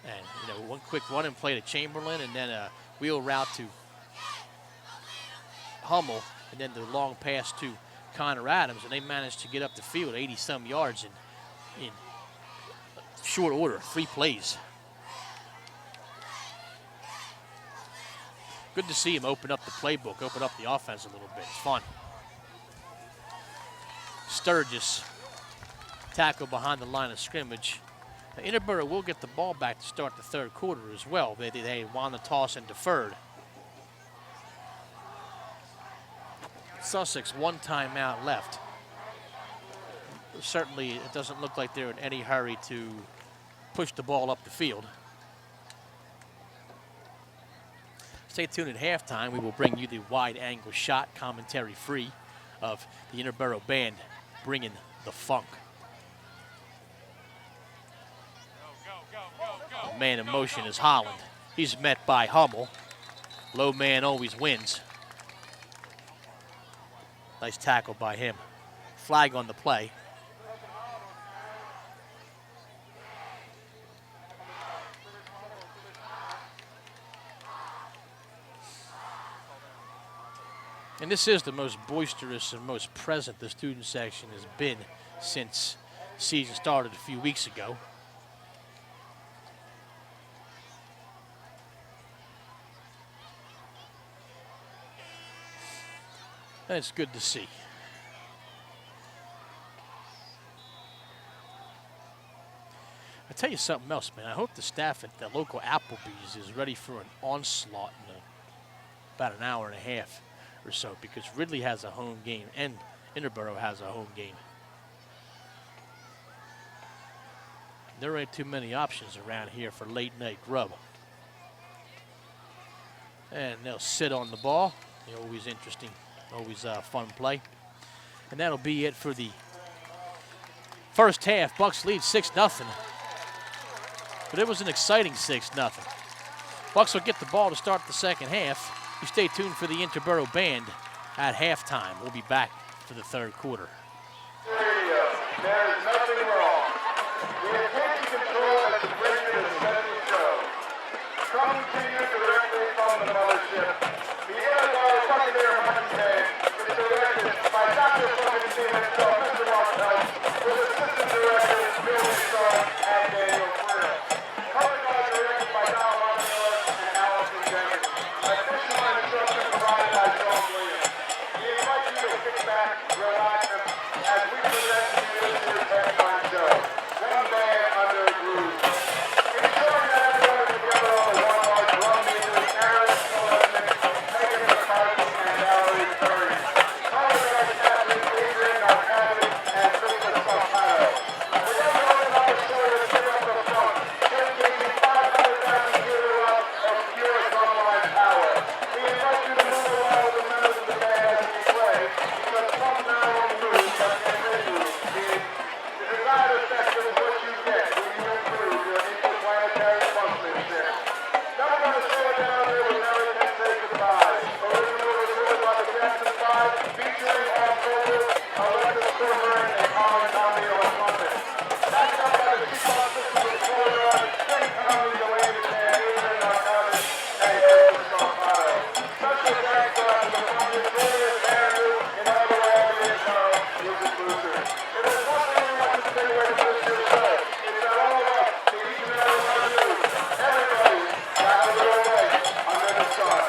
[SPEAKER 1] And, one quick run and play to Chamberlain, and then a wheel route to Hummel, and then the long pass to Connor Adams, and they managed to get up the field 80-some yards in short order, 3 plays. Good to see him open up the playbook, open up the offense a little bit. It's fun. Sturgis, tackle behind the line of scrimmage. Now, Interboro will get the ball back to start the third quarter as well. They won the toss and deferred. Sussex, 1 timeout left. Certainly, it doesn't look like they're in any hurry to push the ball up the field. Stay tuned at halftime. We will bring you the wide-angle shot, commentary free, of the Interboro band bringing the funk. The man in motion is Holland. He's met by Hummel. Low man always wins. Nice tackle by him. Flag on the play. And this is the most boisterous and most present the student section has been since the season started a few weeks ago. And it's good to see. I'll tell you something else, man. I hope the staff at the local Applebee's is ready for an onslaught in about an hour and a half or so, because Ridley has a home game and Interboro has a home game. There ain't too many options around here for late night grub. And they'll sit on the ball. Always interesting, always fun play. And that'll be it for the first half. Bucks lead 6-0. But it was an exciting 6-0. Bucks will get the ball to start the second half. You stay tuned for the Interboro band at halftime. We'll be back for the third quarter.
[SPEAKER 2] There is nothing wrong. The attention control at the bridge is set to show. Coming to you directly from the mothership. The Interboro secondary hockey game is directed by Dr. Fucking Team himself, Mr. Martel, with assistant directors Bill Starr and Daniel Freer. Color guard directed by Don Martel and Allison Jenkins. Additional instruction provided by John Williams. We invite you to kick back, relax, as we present to you this year's halftime show. One band under a groove. Ensuring that everyone is together on the one large drum music, Aaron Solomon, Megan McCarthy, and Valerie Curry. Color guard captain Adrian Narcotic and Krista Sampaio. We're going to open up the show with a bit up the front, showcasing 500,000 kilowatts of pure drumline power. We invite you to move along with the members of the band as we play, because some now on the move but continue. The desired effect is what you get when you improve your interplanetary functionship. Now we're going to slow it down here with Mary Can Say Goodbye. Originally recorded by the Jackson 5, featuring on vocals Alexis Corcoran and Colin Tommy on trumpet. Backed up by the Chief System with Color Guard, Sting Tommy, Delaney, and Adrian Narcotic, and Krista Sampaio. Special thanks to the Funky Glorious Andrew and all the audience music boosters. If there's one thing we want to take away from this year's show, it's that all of us, to each and every one of you, everybody, got a little way under the sun.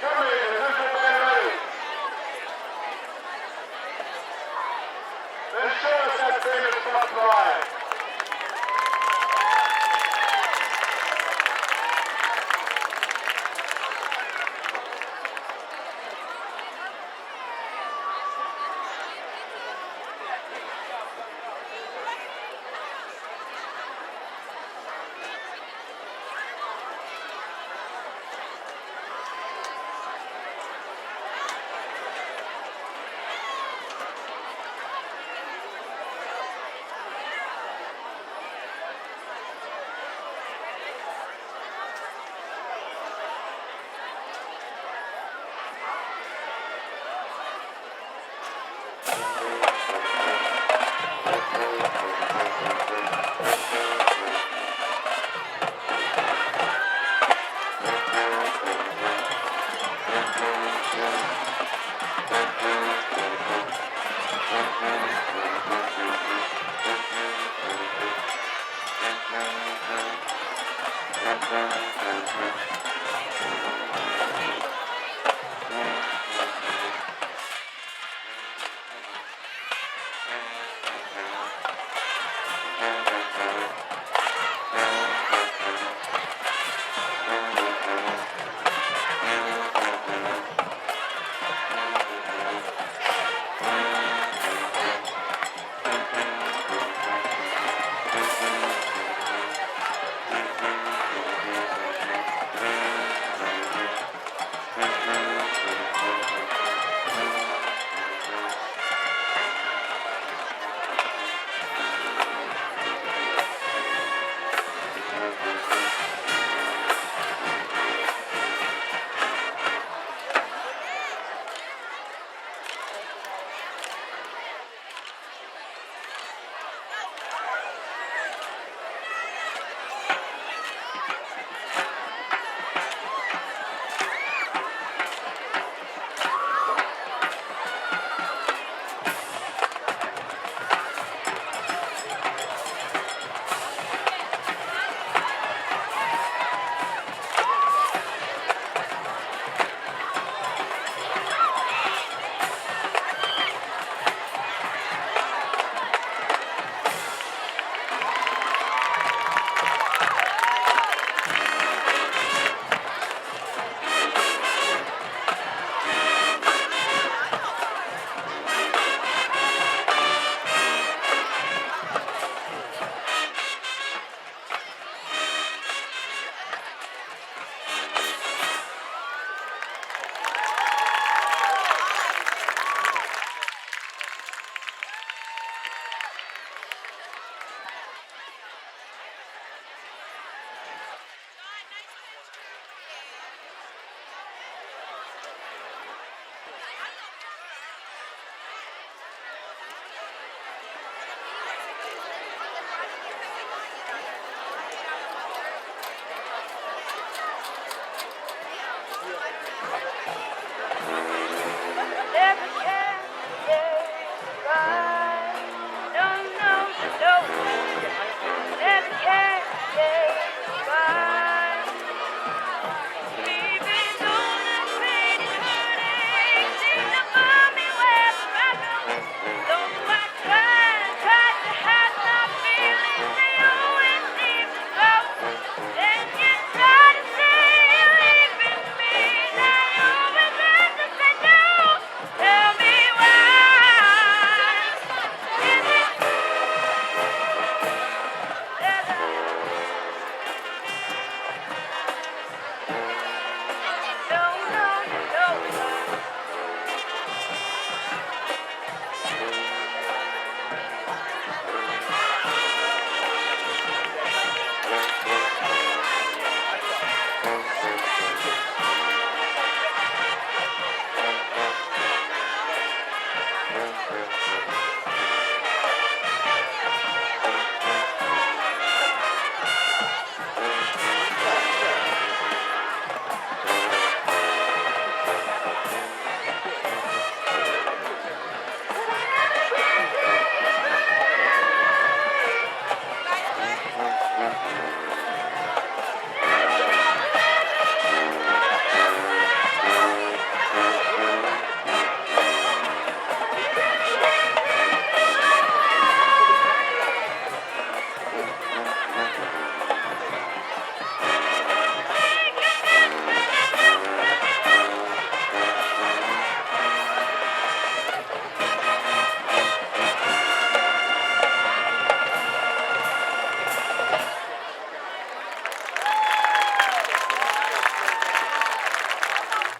[SPEAKER 2] Come in, is this your band ready? Then show us that famous front line.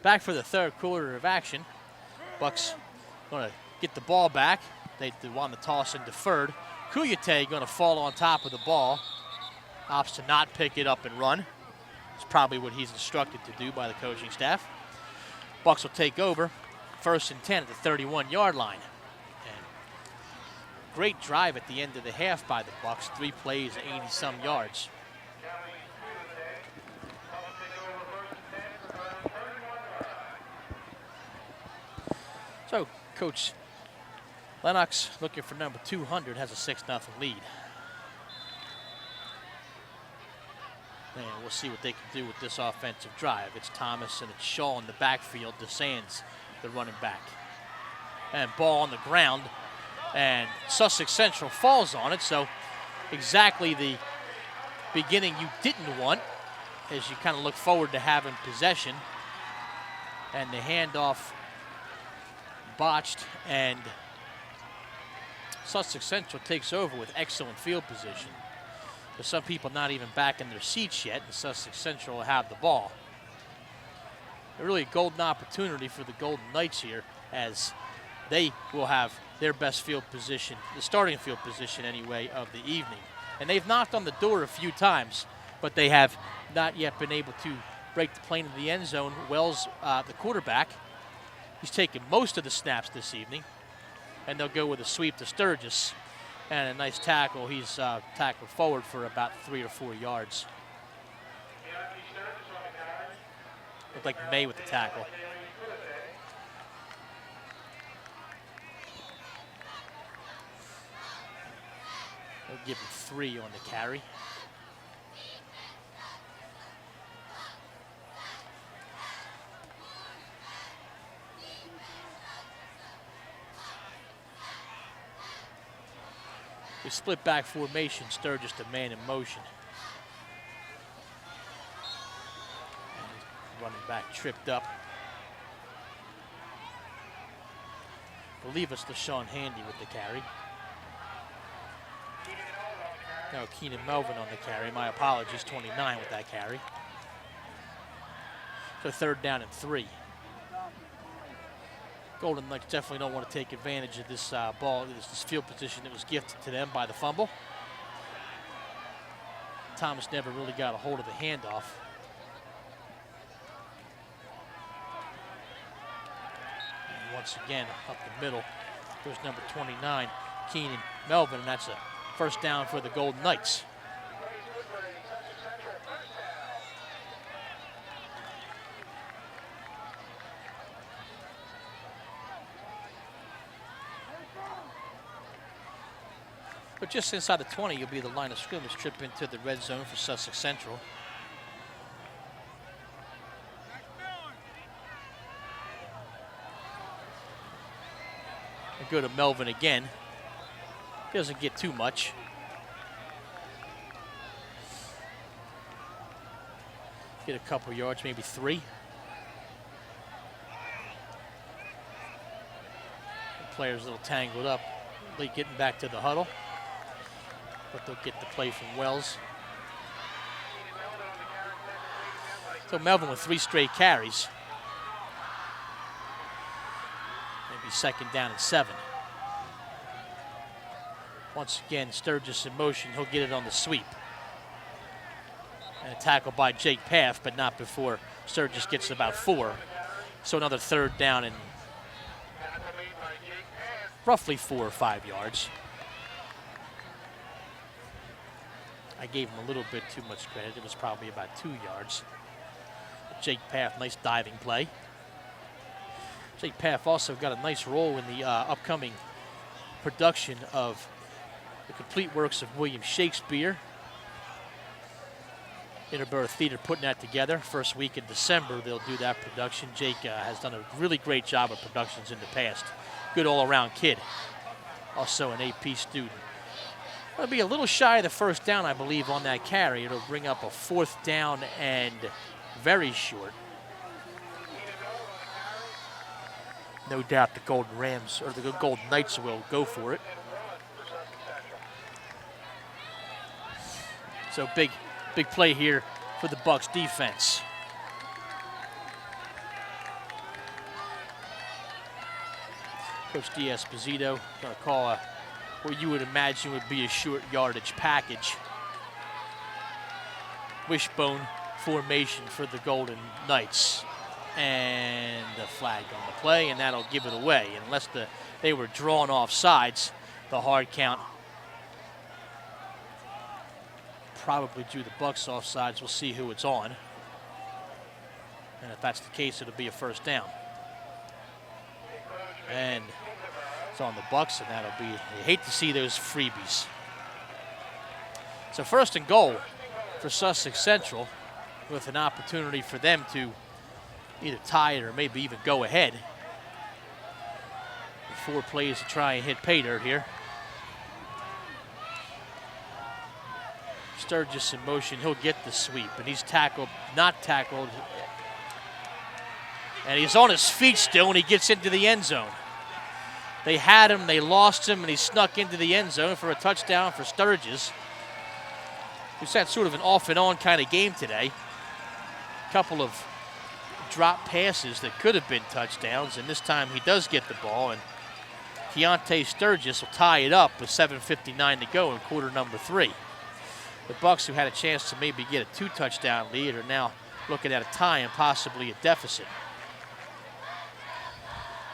[SPEAKER 1] Back for the third quarter of action. Bucks going to get the ball back. They want to toss and deferred. Kuyate going to fall on top of the ball. Opts to not pick it up and run. It's probably what he's instructed to do by the coaching staff. Bucks will take over. 1st and 10 at the 31-yard line. And great drive at the end of the half by the Bucks. 3 plays, 80-some yards. So, Coach Lennox, looking for number 200, has a 6-0 lead. And we'll see what they can do with this offensive drive. It's Thomas and it's Shaw in the backfield. DeSands, the running back. And ball on the ground. And Sussex Central falls on it. So exactly the beginning you didn't want as you kind of look forward to having possession. And the handoff botched, and Sussex Central takes over with excellent field position. There's some people not even back in their seats yet, and Sussex Central will have the ball. A really golden opportunity for the Golden Knights here, as they will have their best field position, the starting field position anyway, of the evening. And they've knocked on the door a few times, but they have not yet been able to break the plane in the end zone. Wells, the quarterback, he's taken most of the snaps this evening, and they'll go with a sweep to Sturgis. And a nice tackle. He's tackled forward for about 3 or 4 yards. Looked like May with the tackle. They'll give him 3 on the carry. We split back formation, Sturgis to man in motion. And running back tripped up. I believe it's LaShawn Handy with the carry. No, Keenan Melvin on the carry. My apologies, 29 with that carry. So 3rd down and 3. Golden Knights definitely don't want to take advantage of this ball, this field position that was gifted to them by the fumble. Thomas never really got a hold of the handoff. And once again, up the middle, there's number 29, Keenan Melvin, and that's a 1st down for the Golden Knights. But just inside the 20, you'll be the line of scrimmage, trip into the red zone for Sussex Central. Go to Melvin again. Doesn't get too much. Get a couple yards, maybe 3. The players a little tangled up, late getting back to the huddle. But they'll get the play from Wells. So Melvin with 3 straight carries. Maybe 2nd down and 7. Once again, Sturgis in motion. He'll get it on the sweep. And a tackle by Jake Paff, but not before Sturgis gets about 4. So another 3rd down and roughly 4 or 5 yards. I gave him a little bit too much credit. It was probably about 2 yards. Jake Paff, nice diving play. St. Path also got a nice role in the upcoming production of the complete works of William Shakespeare. Interboro Theater putting that together. First week in December, they'll do that production. Jake has done a really great job of productions in the past. Good all-around kid. Also an AP student. It'll be a little shy of the first down, I believe, on that carry. It'll bring up a 4th down and very short. No doubt the Golden Rams, or the Golden Knights, will go for it. So big play here for the Bucks defense. Coach D'Esposito going to call what you would imagine would be a short yardage package. Wishbone formation for the Golden Knights. And the flag on the play, and that'll give it away. Unless they were drawn off sides, the hard count probably drew the Bucks off sides. We'll see who it's on. And if that's the case, it'll be a first down. And it's on the Bucks, and that'll be, you hate to see those freebies. So first and goal for Sussex Central, with an opportunity for them to either tie it or maybe even go ahead. 4 plays to try and hit pay dirt here. Sturgis in motion, he'll get the sweep, and he's tackled, not tackled. And he's on his feet still, and he gets into the end zone. They had him, they lost him, and he snuck into the end zone for a touchdown for Sturgis. We've had sort of an off and on kind of game today. Couple of drop passes that could have been touchdowns, and this time he does get the ball, and Keontae Sturgis will tie it up with 7:59 to go in quarter number 3. The Bucks, who had a chance to maybe get a 2-touchdown lead, are now looking at a tie and possibly a deficit.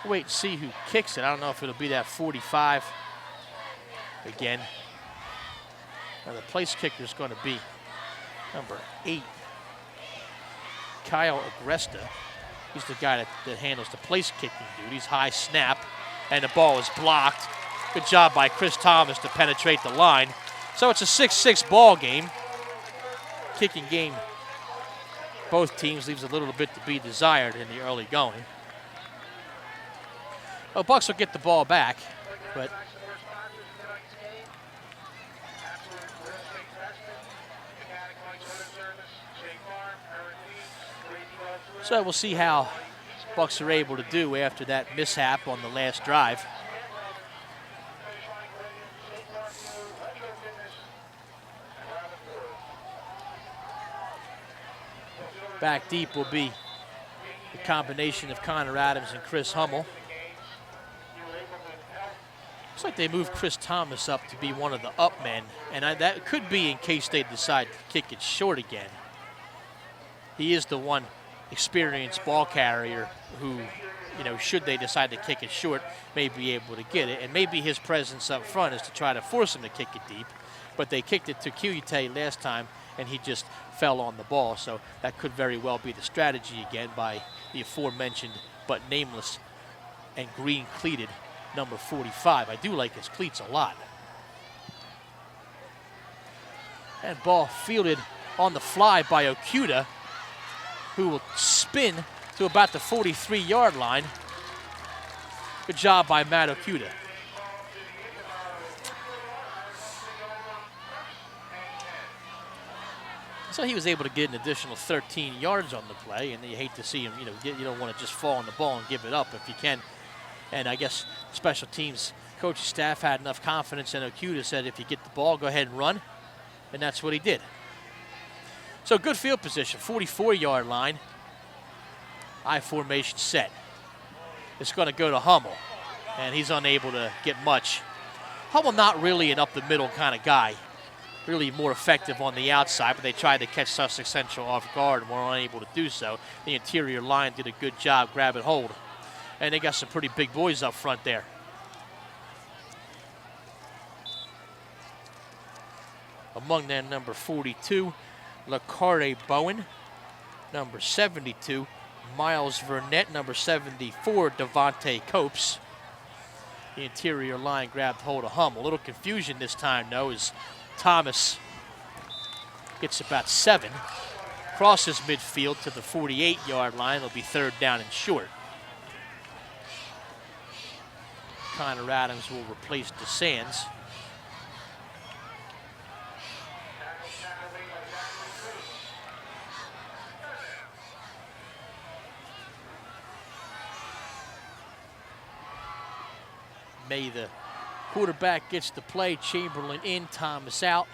[SPEAKER 1] We'll wait and see who kicks it. I don't know if it'll be that 45 again. Now the place kicker is going to be number 8. Kyle Agresta. He's the guy that handles the place kicking duties. High snap, and the ball is blocked. Good job by Chris Thomas to penetrate the line. So it's a 6-6 ball game. Kicking game, both teams, leaves a little bit to be desired in the early going. Well, Bucks will get the ball back, but so we'll see how Bucks are able to do after that mishap on the last drive. Back deep will be the combination of Connor Adams and Chris Hummel. Looks like they moved Chris Thomas up to be one of the up men, and that could be in case they decide to kick it short again. He is the one experienced ball carrier who, you know, should they decide to kick it short, may be able to get it. And maybe his presence up front is to try to force him to kick it deep. But they kicked it to Keontae last time, and he just fell on the ball. So that could very well be the strategy again by the aforementioned but nameless and green cleated number 45. I do like his cleats a lot. And ball fielded on the fly by Okuda, who will spin to about the 43-yard line. Good job by Matt Okuda. So he was able to get an additional 13 yards on the play, and you hate to see him, you don't want to just fall on the ball and give it up if you can. And I guess special teams coaching staff had enough confidence in Okuda, said if you get the ball, go ahead and run, and that's what he did. So good field position, 44-yard line. I formation set. It's going to go to Hummel, and he's unable to get much. Hummel not really an up-the-middle kind of guy. Really more effective on the outside, but they tried to catch Sussex Central off guard and were unable to do so. The interior line did a good job grabbing hold. And they got some pretty big boys up front there. Among them, number 42, Lacarde Bowen. Number 72, Miles Burnett, number 74, Devontae Copes. The interior line grabbed hold of Hummel. A little confusion this time, though, as Thomas gets about 7. Crosses midfield to the 48-yard line. It'll be 3rd down and short. Connor Adams will replace DeSands. May, the quarterback, gets the play. Chamberlain in, Thomas out.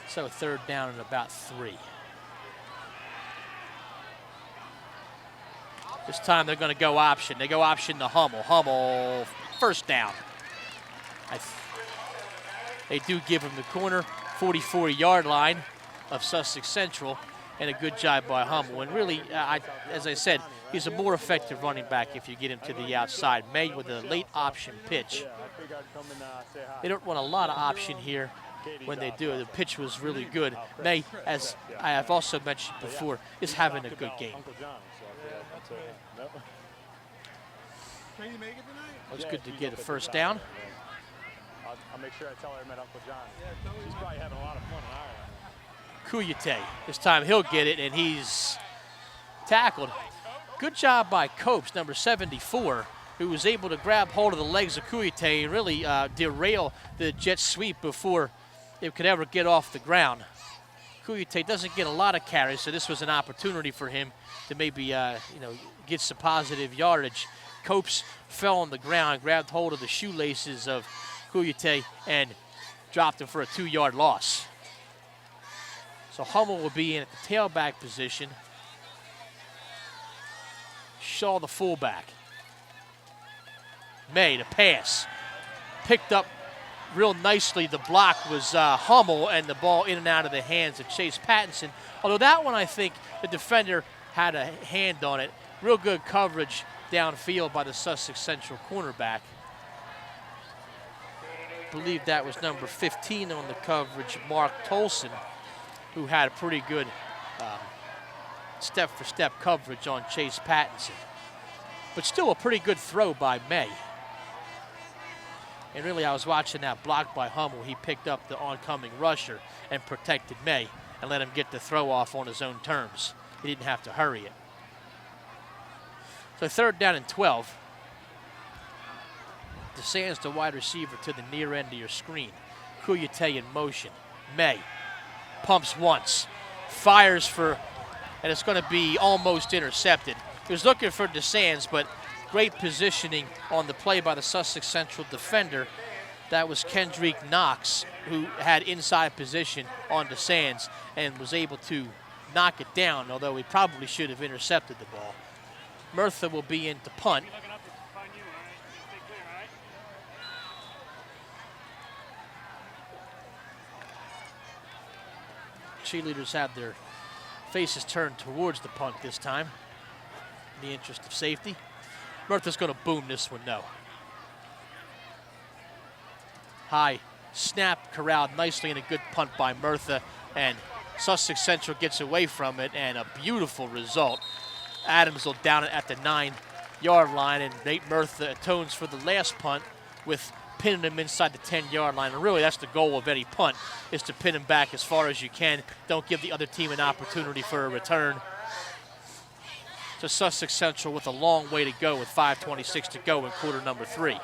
[SPEAKER 1] So 3rd down and about 3. This time they're going to go option. They go option to Hummel. Hummel, 1st down. They do give him the corner, 44-yard line of Sussex Central, and a good job by Hummel. And really, as I said, he's a more effective running back if you get him to the outside. May with a late option pitch. They don't run a lot of option here when they do. The pitch was really good. May, as I have also mentioned before, is having a good game. It's good to get a 1st down.
[SPEAKER 3] I'll make sure I tell her I met Uncle John. He's probably having a lot of fun in Ireland.
[SPEAKER 1] Kuyate, this time he'll get it, and he's tackled. Good job by Copes, number 74, who was able to grab hold of the legs of Kuyate and really derail the jet sweep before it could ever get off the ground. Kuyate doesn't get a lot of carries, so this was an opportunity for him to maybe get some positive yardage. Copes fell on the ground, grabbed hold of the shoelaces of Kuyate, and dropped him for a 2-yard loss. So Hummel will be in at the tailback position. Shaw, the fullback. May, the pass. Picked up real nicely. The block was Hummel, and the ball in and out of the hands of Chase Pattinson. Although that one, I think the defender had a hand on it. Real good coverage downfield by the Sussex Central cornerback. I believe that was number 15 on the coverage, Mark Tolson, who had a pretty good step-for-step coverage on Chase Pattinson. But still a pretty good throw by May. And really, I was watching that block by Hummel. He picked up the oncoming rusher and protected May and let him get the throw off on his own terms. He didn't have to hurry it. So 3rd down and 12. DeSands, the wide receiver, to the near end of your screen. Kuyate in motion. May pumps once, fires for, and it's going to be almost intercepted. He was looking for DeSands, but great positioning on the play by the Sussex Central defender. That was Kendrick Knox, who had inside position on DeSands and was able to knock it down, although he probably should have intercepted the ball. Murtha will be in to punt. Cheerleaders have their faces turned towards the punt this time in the interest of safety. Murtha's going to boom this one, no. High snap, corralled nicely, and a good punt by Murtha, and Sussex Central gets away from it, and a beautiful result. Adams will down it at the 9-yard line, and Nate Murtha atones for the last punt with pinning him inside the 10-yard line. And really, that's the goal of any punt, is to pin him back as far as you can. Don't give the other team an opportunity for a return. So Sussex Central with a long way to go with 5:26 to go in quarter number 3.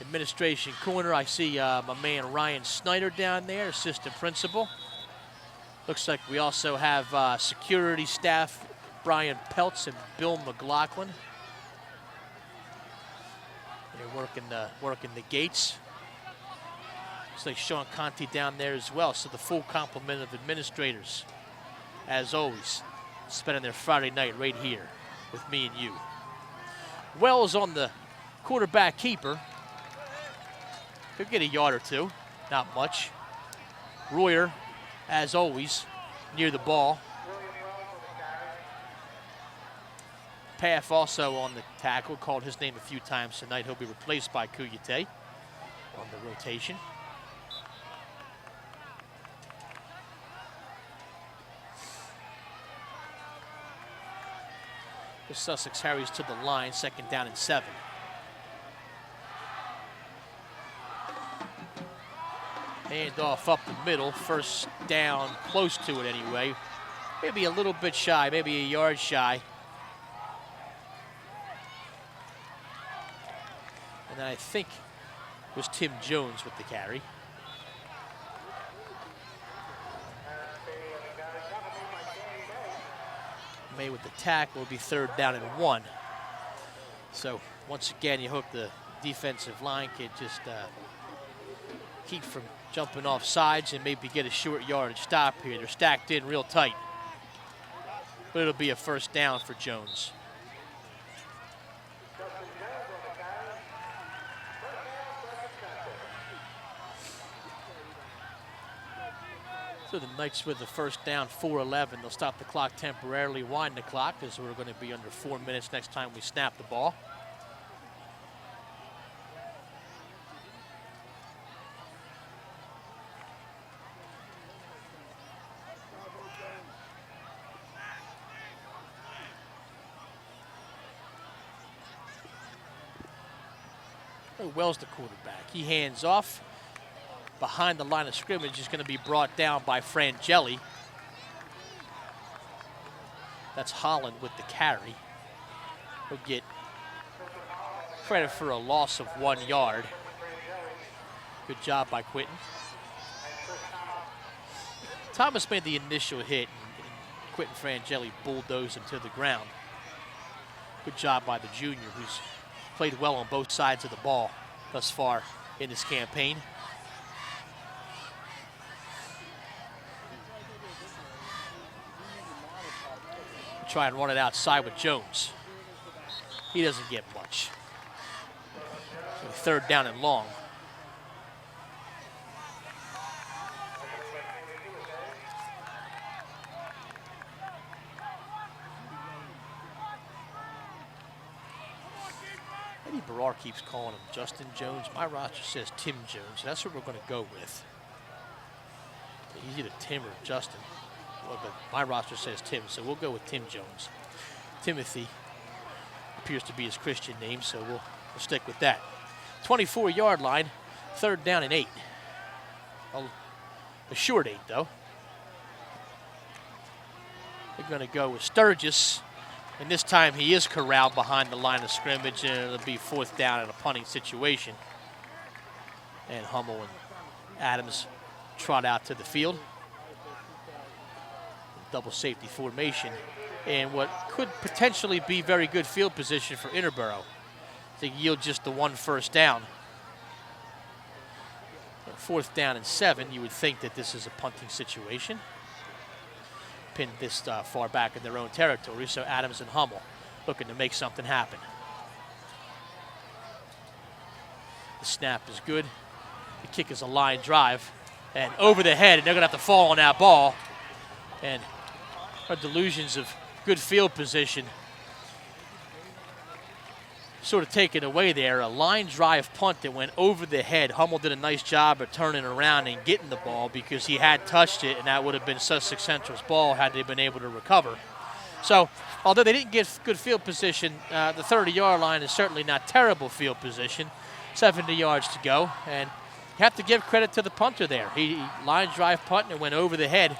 [SPEAKER 1] Administration corner, I see my man Ryan Snyder down there, assistant principal. Looks like we also have security staff, Brian Peltz and Bill McLaughlin. They're working the gates. Looks like Sean Conti down there as well. So the full complement of administrators, as always, spending their Friday night right here with me and you. Wells on the quarterback keeper. Could get a yard or two, not much. Royer, as always, near the ball. Paff also on the tackle, called his name a few times tonight. He'll be replaced by Kuyate on the rotation. So Sussex hurries to the line, 2nd down and 7. Hand off up the middle, 1st down, close to it anyway. Maybe a little bit shy, maybe a yard shy. And then I think it was Tim Jones with the carry. May with the tackle will be 3rd down and 1. So once again, you hope the defensive line can just keep from jumping off sides and maybe get a short yardage stop here. They're stacked in real tight. But it'll be a 1st down for Jones. So the Knights with the 1st down, 4:11. They'll stop the clock temporarily, wind the clock, as we're going to be under 4 minutes next time we snap the ball. Wells, the quarterback. He hands off. Behind the line of scrimmage is going to be brought down by Frangeli. That's Holland with the carry. He'll get credit for a loss of 1 yard. Good job by Quinton. Thomas made the initial hit, and Quinton Frangeli bulldozed him to the ground. Good job by the junior, who's played well on both sides of the ball thus far in this campaign. Try and run it outside with Jones. He doesn't get much. So 3rd down and long. Eddie Barrar keeps calling him Justin Jones. My roster says Tim Jones. That's what we're going to go with. He's either Tim or Justin. Well, but my roster says Tim, so we'll go with Tim Jones. Timothy appears to be his Christian name, so we'll stick with that. 24-yard line, 3rd down and 8. A short 8, though. They're going to go with Sturgis, and this time he is corralled behind the line of scrimmage, and it'll be 4th down in a punting situation. And Hummel and Adams trot out to the field. Double safety formation, and what could potentially be very good field position for Interbero to yield just the 1 1st down. 4th down and 7, you would think that this is a punting situation. Pinned this far back in their own territory, so Adams and Hummel looking to make something happen. The snap is good. The kick is a line drive, and over the head, and they're going to have to fall on that ball. And our delusions of good field position sort of taken away there. A line drive punt that went over the head. Hummel did a nice job of turning around and getting the ball because he had touched it, and that would have been Sussex Central's ball had they been able to recover. So, although they didn't get good field position, the 30-yard line is certainly not terrible field position. 70 yards to go, and you have to give credit to the punter there. He line drive punt and went over the head.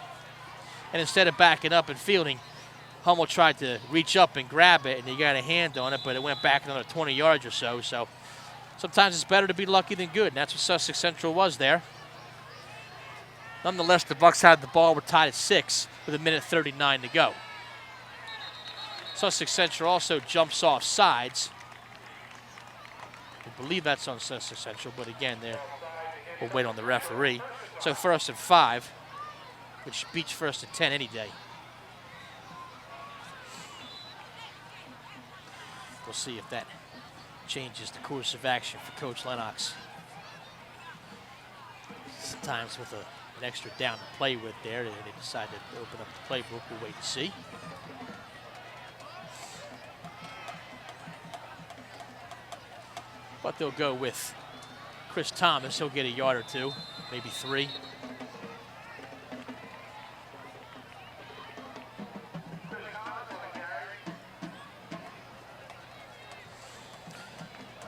[SPEAKER 1] And instead of backing up and fielding, Hummel tried to reach up and grab it, and he got a hand on it, but it went back another 20 yards or so. So sometimes it's better to be lucky than good, and that's what Sussex Central was there. Nonetheless, the Bucks had the ball. We're tied at 6 with 1:39 to go. Sussex Central also jumps off sides. I believe that's on Sussex Central, but again, we'll wait on the referee. So 1st and 5. Which beats 1st and 10 any day. We'll see if that changes the course of action for Coach Lennox. Sometimes with an extra down to play with there, they decide to open up the playbook. We'll wait and see. But they'll go with Chris Thomas. He'll get a yard or 2, maybe 3.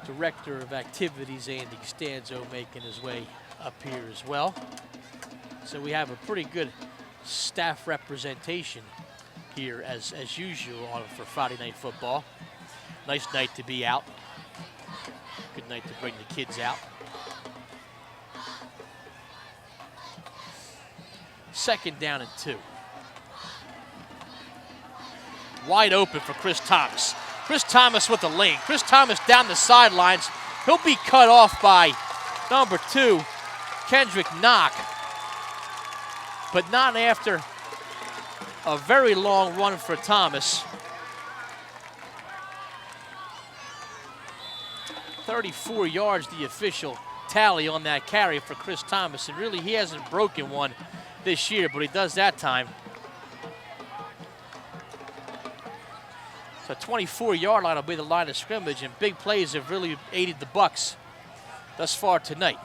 [SPEAKER 1] Director of Activities, Andy Stanzo, making his way up here as well. So we have a pretty good staff representation here as usual for Friday Night Football. Nice night to be out. Good night to bring the kids out. Second down and 2. Wide open for Chris Thomas. Chris Thomas with the lane. Chris Thomas down the sidelines. He'll be cut off by number 2, Kendrick Knock. But not after a very long run for Thomas. 34 yards, the official tally on that carry for Chris Thomas. And really, he hasn't broken one this year, but he does that time. So 24-yard line will be the line of scrimmage, and big plays have really aided the Bucks thus far tonight.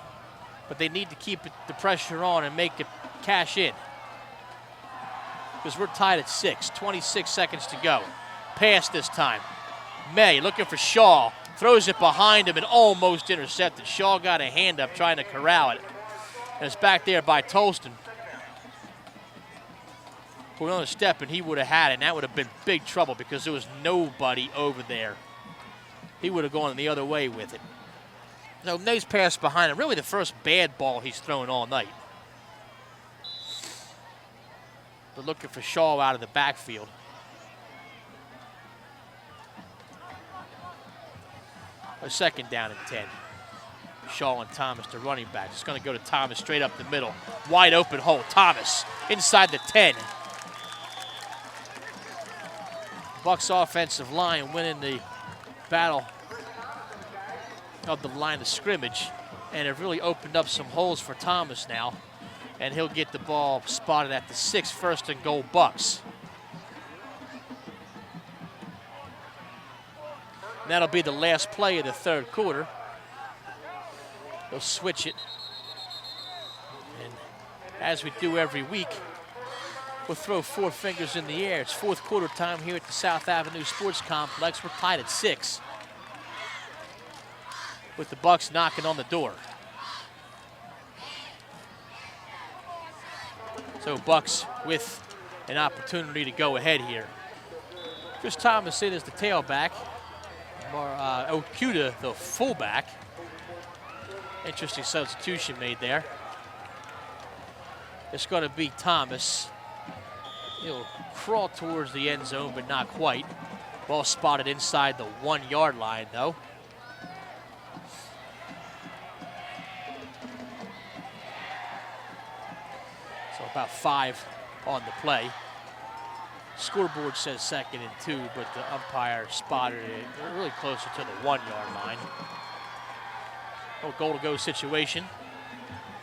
[SPEAKER 1] But they need to keep the pressure on and make it cash in, because we're tied at 6, 26 seconds to go. Pass this time. May looking for Shaw, throws it behind him and almost intercepted. Shaw got a hand up trying to corral it. And it's back there by Tolston. For another step and he would have had it, and that would have been big trouble because there was nobody over there. He would have gone the other way with it. So nice pass behind him. Really the first bad ball he's thrown all night. But looking for Shaw out of the backfield. A second down and 10. Shaw and Thomas, the running back. It's going to go to Thomas straight up the middle. Wide open hole. Thomas inside the 10. Bucks offensive line winning the battle of the line of scrimmage, and it really opened up some holes for Thomas now, and he'll get the ball spotted at the 6, first and goal Bucks. And that'll be the last play of the third quarter. They'll switch it, and as we do every week, we'll throw 4 fingers in the air. It's fourth quarter time here at the South Avenue Sports Complex. We're tied at 6, with the Bucks knocking on the door. So Bucks with an opportunity to go ahead here. Chris Thomas in as the tailback. Okuda, the fullback. Interesting substitution made there. It's going to be Thomas. He'll crawl towards the end zone, but not quite. Ball spotted inside the 1-yard line, though. So about 5 on the play. Scoreboard says second and 2, but the umpire spotted it really closer to the 1-yard line. Goal-to-go situation.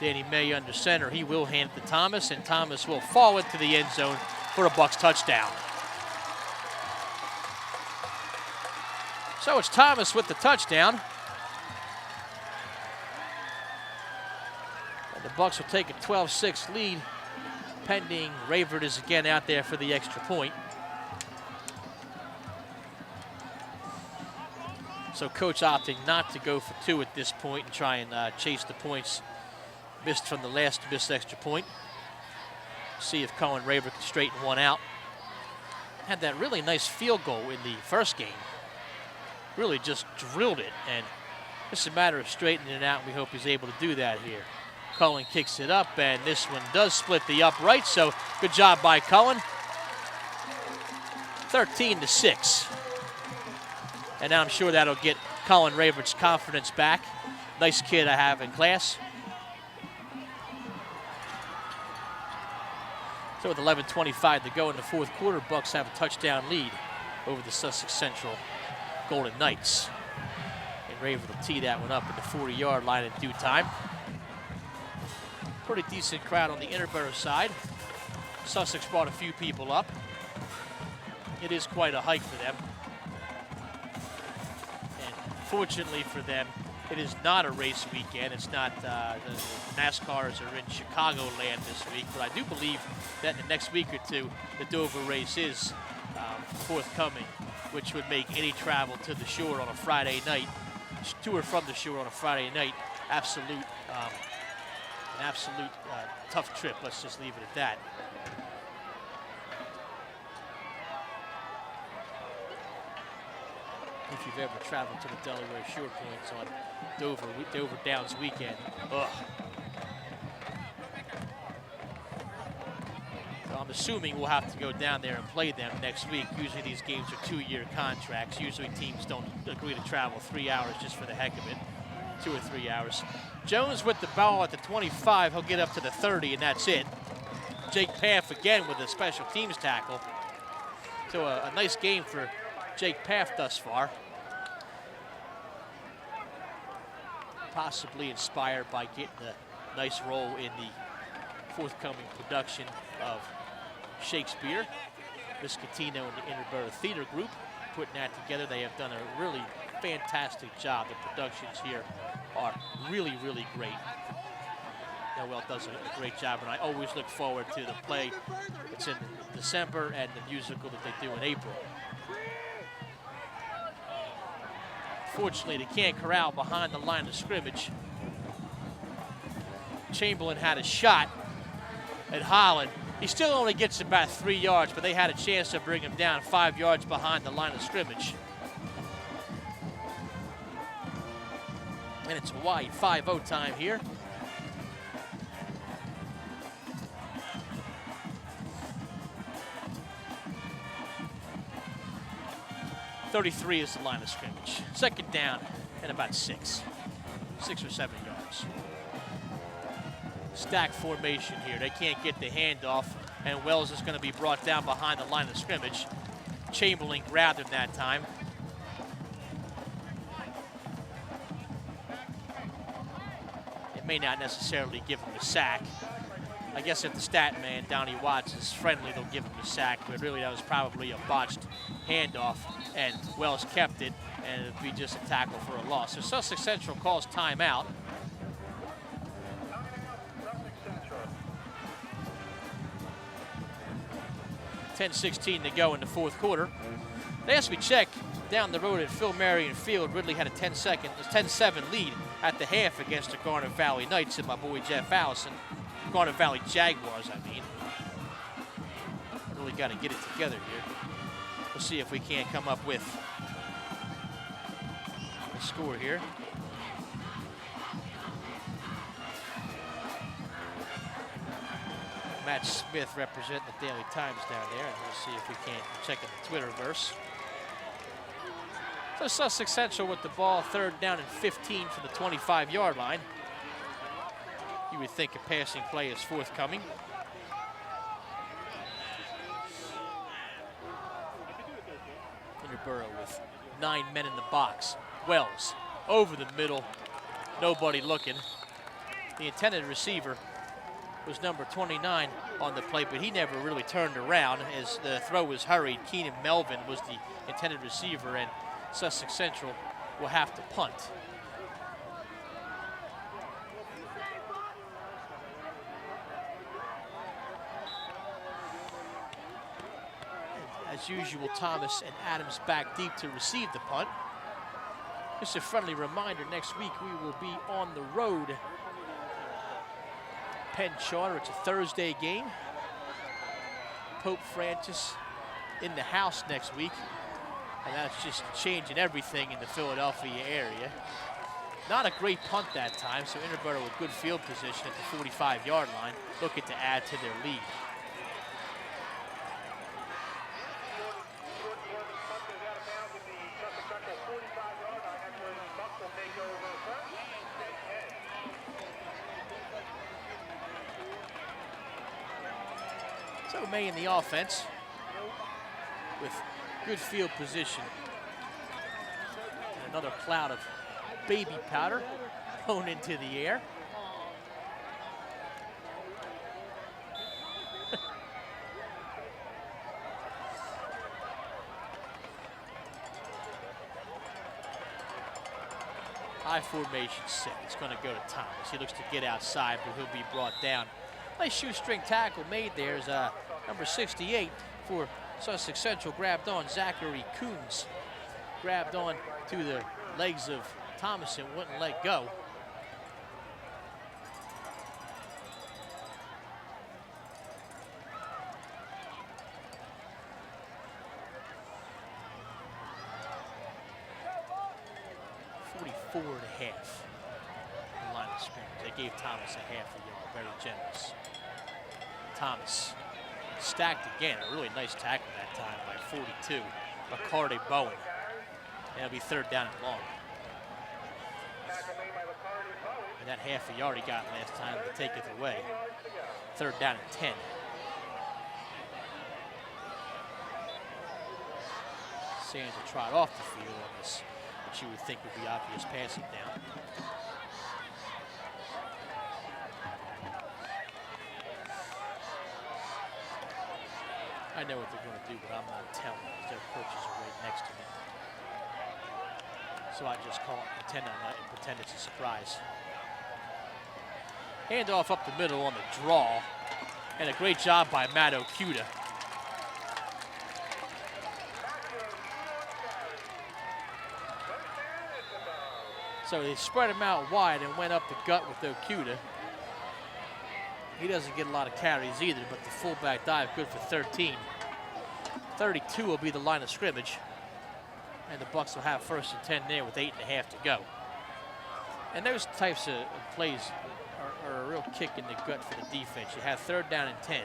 [SPEAKER 1] Danny May under center. He will hand it to Thomas, and Thomas will fall into the end zone for a Bucks touchdown. So it's Thomas with the touchdown. And the Bucks will take a 12-6 lead, pending Rayford is again out there for the extra point. So coach opting not to go for 2 at this point and try and chase the points missed from the last missed extra point. See if Colin Rayford can straighten one out. Had that really nice field goal in the first game. Really just drilled it, and it's a matter of straightening it out. We hope he's able to do that here. Cullen kicks it up, and this one does split the upright, so good job by Cullen. 13-6. And now I'm sure that'll get Colin Rayford's confidence back. Nice kid I have in class. So with 11:25 to go in the fourth quarter, Bucks have a touchdown lead over the Sussex Central Golden Knights. And Rayford will tee that one up at the 40-yard line in due time. Pretty decent crowd on the Interboro side. Sussex brought a few people up. It is quite a hike for them. And fortunately for them, it is not a race weekend. It's not, the NASCARs are in Chicagoland this week, but I do believe that in the next week or two, the Dover race is forthcoming, which would make any travel to the shore on a Friday night to or from the shore on a Friday night. An absolute tough trip. Let's just leave it at that. If you've ever traveled to the Delaware Shore Points on Dover Downs weekend, ugh. So I'm assuming we'll have to go down there and play them next week. Usually these games are 2-year contracts. Usually teams don't agree to travel 3 hours just for the heck of it. 2 or 3 hours. Jones with the ball at the 25. He'll get up to the 30, and that's it. Jake Paff again with a special teams tackle. So a nice game for Jake Paff thus far. Possibly inspired by getting a nice role in the forthcoming production of Shakespeare. Miss Catino and the Interboro Theater Group putting that together. They have done a really fantastic job. The productions here are really, really great. Noel does a great job, and I always look forward to the play. It's in December and the musical that they do in April. Fortunately, they can't corral behind the line of scrimmage. Chamberlain had a shot at Holland. He still only gets about 3 yards, but they had a chance to bring him down 5 yards behind the line of scrimmage. And it's Hawaii 5-0 time here. .33 is the line of scrimmage. Second down and about 6 or 7 yards. Stack formation here. They can't get the handoff, and Wells is going to be brought down behind the line of scrimmage. Chamberlain grabbed him that time. It may not necessarily give him a sack. I guess if the stat man, Donnie Watts, is friendly, they'll give him a sack, but really that was probably a botched handoff, and Wells kept it, and it'd be just a tackle for a loss. So Sussex Central calls timeout. .16 to go in the fourth quarter. Last we checked, down the road at Phil Marion Field, Ridley had a 10-7 lead at the half against the Garnet Valley Knights and my boy Jeff Allison. Garnet Valley Jaguars, I mean. Really got to get it together here. We'll see if we can't come up with a score here. Matt Smith representing the Daily Times down there, and we'll see if we can't check in the Twitterverse. So Sussex Central with the ball, third down and 15 for the 25-yard line. You would think a passing play is forthcoming. Interboro with 9 men in the box. Wells over the middle, nobody looking. The intended receiver was number 29 on the play, but he never really turned around as the throw was hurried. Keenan Melvin was the intended receiver, and Sussex Central will have to punt. As usual, Thomas and Adams back deep to receive the punt. Just a friendly reminder, next week we will be on the road. Penn Charter, it's a Thursday game. Pope Francis in the house next week. And that's just changing everything in the Philadelphia area. Not a great punt that time, so Interboro with good field position at the 45-yard line, looking to add to their lead. So May in the offense with good field position. And another cloud of baby powder blown into the air. High formation set. It's going to go to Thomas. He looks to get outside, but he'll be brought down. Nice shoestring tackle made there as number 68 for Sussex Central grabbed on. Zachary Coombs grabbed on to the legs of Thomason wouldn't let go. .44.5. The line of scrimmage. They gave Thomas a half a yard. Very generous. Thomas stacked again. A really nice tackle that time by 42. McCarty Bowen. And it'll be 3rd down and long. And that half a yard he got last time to take it away. 3rd down and 10. Sands will trot off the field on this, which you would think would be obvious passing down. I know what they're going to do, but I'm not telling because their coaches are right next to me. So I just call it, pretend it's a surprise. Handoff up the middle on the draw, and a great job by Matt Okuda. So they spread him out wide and went up the gut with Okuda. He doesn't get a lot of carries either, but the fullback dive good for 13. 32 will be the line of scrimmage. And the Bucks will have 1st and 10 there with 8.5 to go. And those types of plays are a real kick in the gut for the defense. You have 3rd down and 10.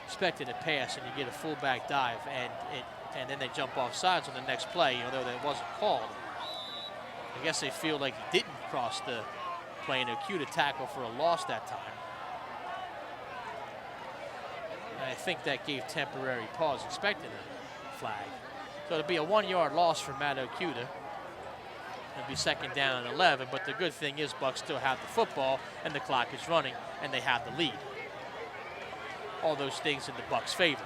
[SPEAKER 1] Expected a pass and you get a fullback dive and then they jump off sides on the next play, although that wasn't called. I guess they feel like he didn't cross the plane. Okuda tackle for a loss that time. And I think that gave temporary pause, expecting a flag. So it'll be a 1-yard loss for Matt Okuda. It'll be 2nd down and 11, but the good thing is Bucks still have the football and the clock is running and they have the lead. All those things in the Bucks' favor.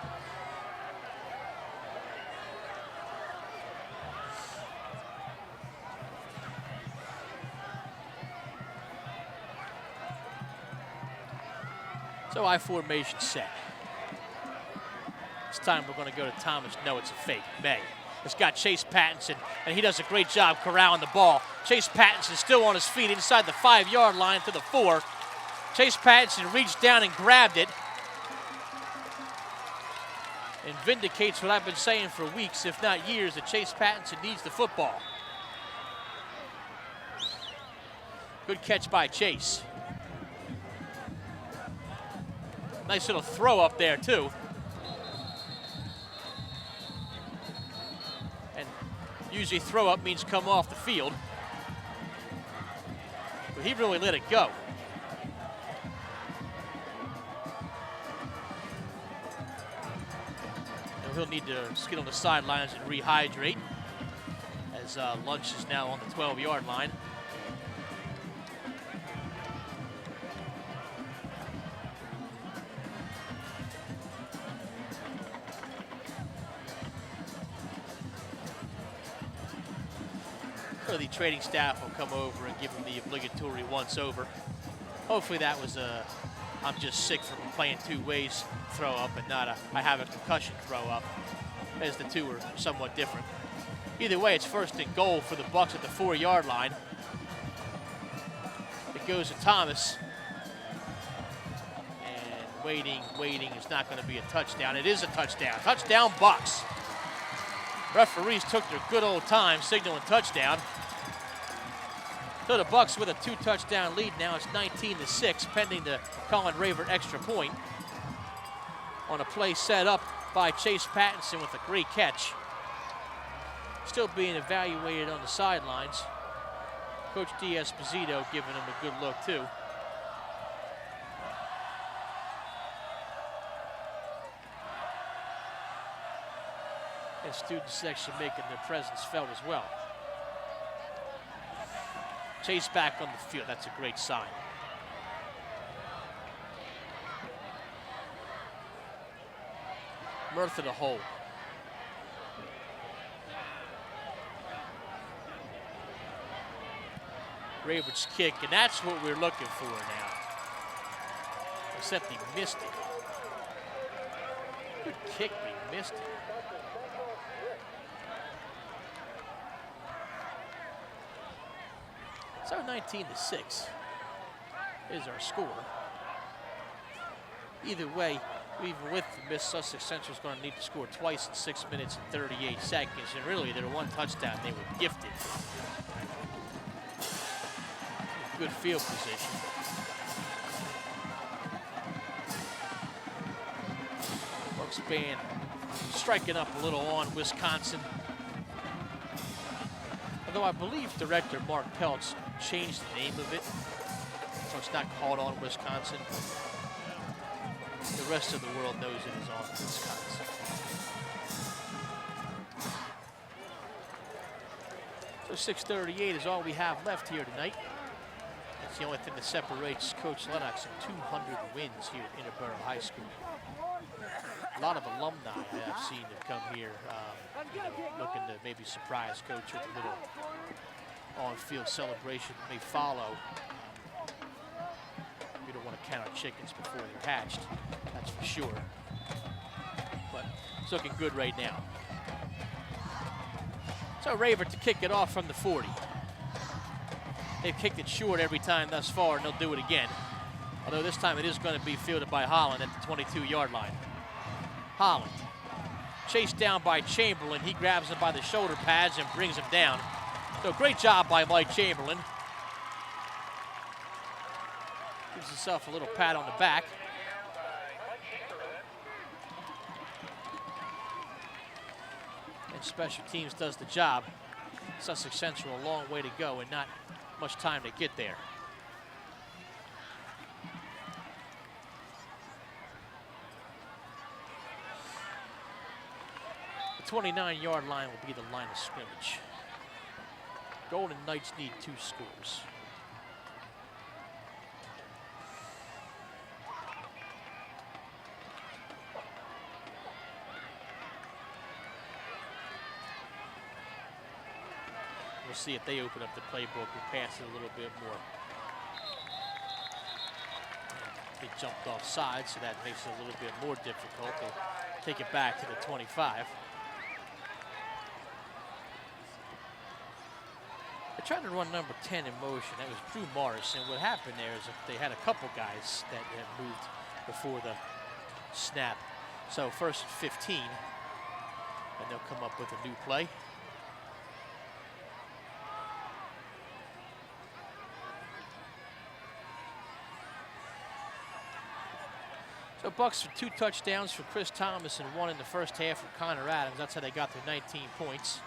[SPEAKER 1] So I formation set. This time we're going to go to Thomas. No, it's a fake. May. It's got Chase Pattinson, and he does a great job corralling the ball. Chase Pattinson still on his feet inside the 5-yard line to the 4. Chase Pattinson reached down and grabbed it. And vindicates what I've been saying for weeks, if not years, that Chase Pattinson needs the football. Good catch by Chase. Nice little throw up there, too. And usually throw up means come off the field. But he really let it go. And he'll need to skid on the sidelines and rehydrate, as Lunch is now on the 12-yard line. The training staff will come over and give him the obligatory once-over. Hopefully that was a I'm just sick from playing 2 ways throw up and not a I have a concussion throw up, as the two are somewhat different. Either way, it's 1st and goal for the Bucks at the 4-yard line. It goes to Thomas. And waiting. It's not going to be a touchdown. It is a touchdown. Touchdown, Bucks. Referees took their good old time signaling touchdown. So the Bucks with a 2-touchdown lead now. It's 19-6, pending the Colin Ravert extra point on a play set up by Chase Pattinson with a great catch. Still being evaluated on the sidelines. Coach D'Esposito giving him a good look too. And student section making their presence felt as well. Chase back on the field, that's a great sign. Murtha to hold. Ravert's kick, and that's what we're looking for now. Except he missed it. Good kick, but he missed it. So 19-6 is our score. Either way, even with the miss, Sussex Central is going to need to score twice in 6 minutes and 38 seconds. And really, their one touchdown, they were gifted. Good field position. Bucks band striking up a little on Wisconsin. Although I believe director Mark Peltz changed the name of it, so it's not called On Wisconsin. The rest of the world knows it is On Wisconsin. So 6:38 is all we have left here tonight. That's the only thing that separates Coach Lennox and 200 wins here at Interboro High School. A lot of alumni I have seen have come here looking to maybe surprise Coach with a little on-field celebration that may follow. We don't want to count our chickens before they're hatched, that's for sure. But it's looking good right now. So Raver to kick it off from the 40. They've kicked it short every time thus far, and they'll do it again. Although this time it is going to be fielded by Holland at the 22-yard line. Holland, chased down by Chamberlain. He grabs him by the shoulder pads and brings him down. So great job by Mike Chamberlain. Gives himself a little pat on the back. And special teams does the job. Sussex Central a long way to go and not much time to get there. The 29-yard line will be the line of scrimmage. Golden Knights need 2 scores. We'll see if they open up the playbook and pass it a little bit more. They jumped off side, so that makes it a little bit more difficult. They'll take it back to the 25. They're trying to run number 10 in motion. That was Drew Morris, and what happened there is that they had a couple guys that had moved before the snap. So first and 15, and they'll come up with a new play. So Bucks for 2 touchdowns for Chris Thomas and 1 in the first half for Connor Adams. That's how they got their 19 points.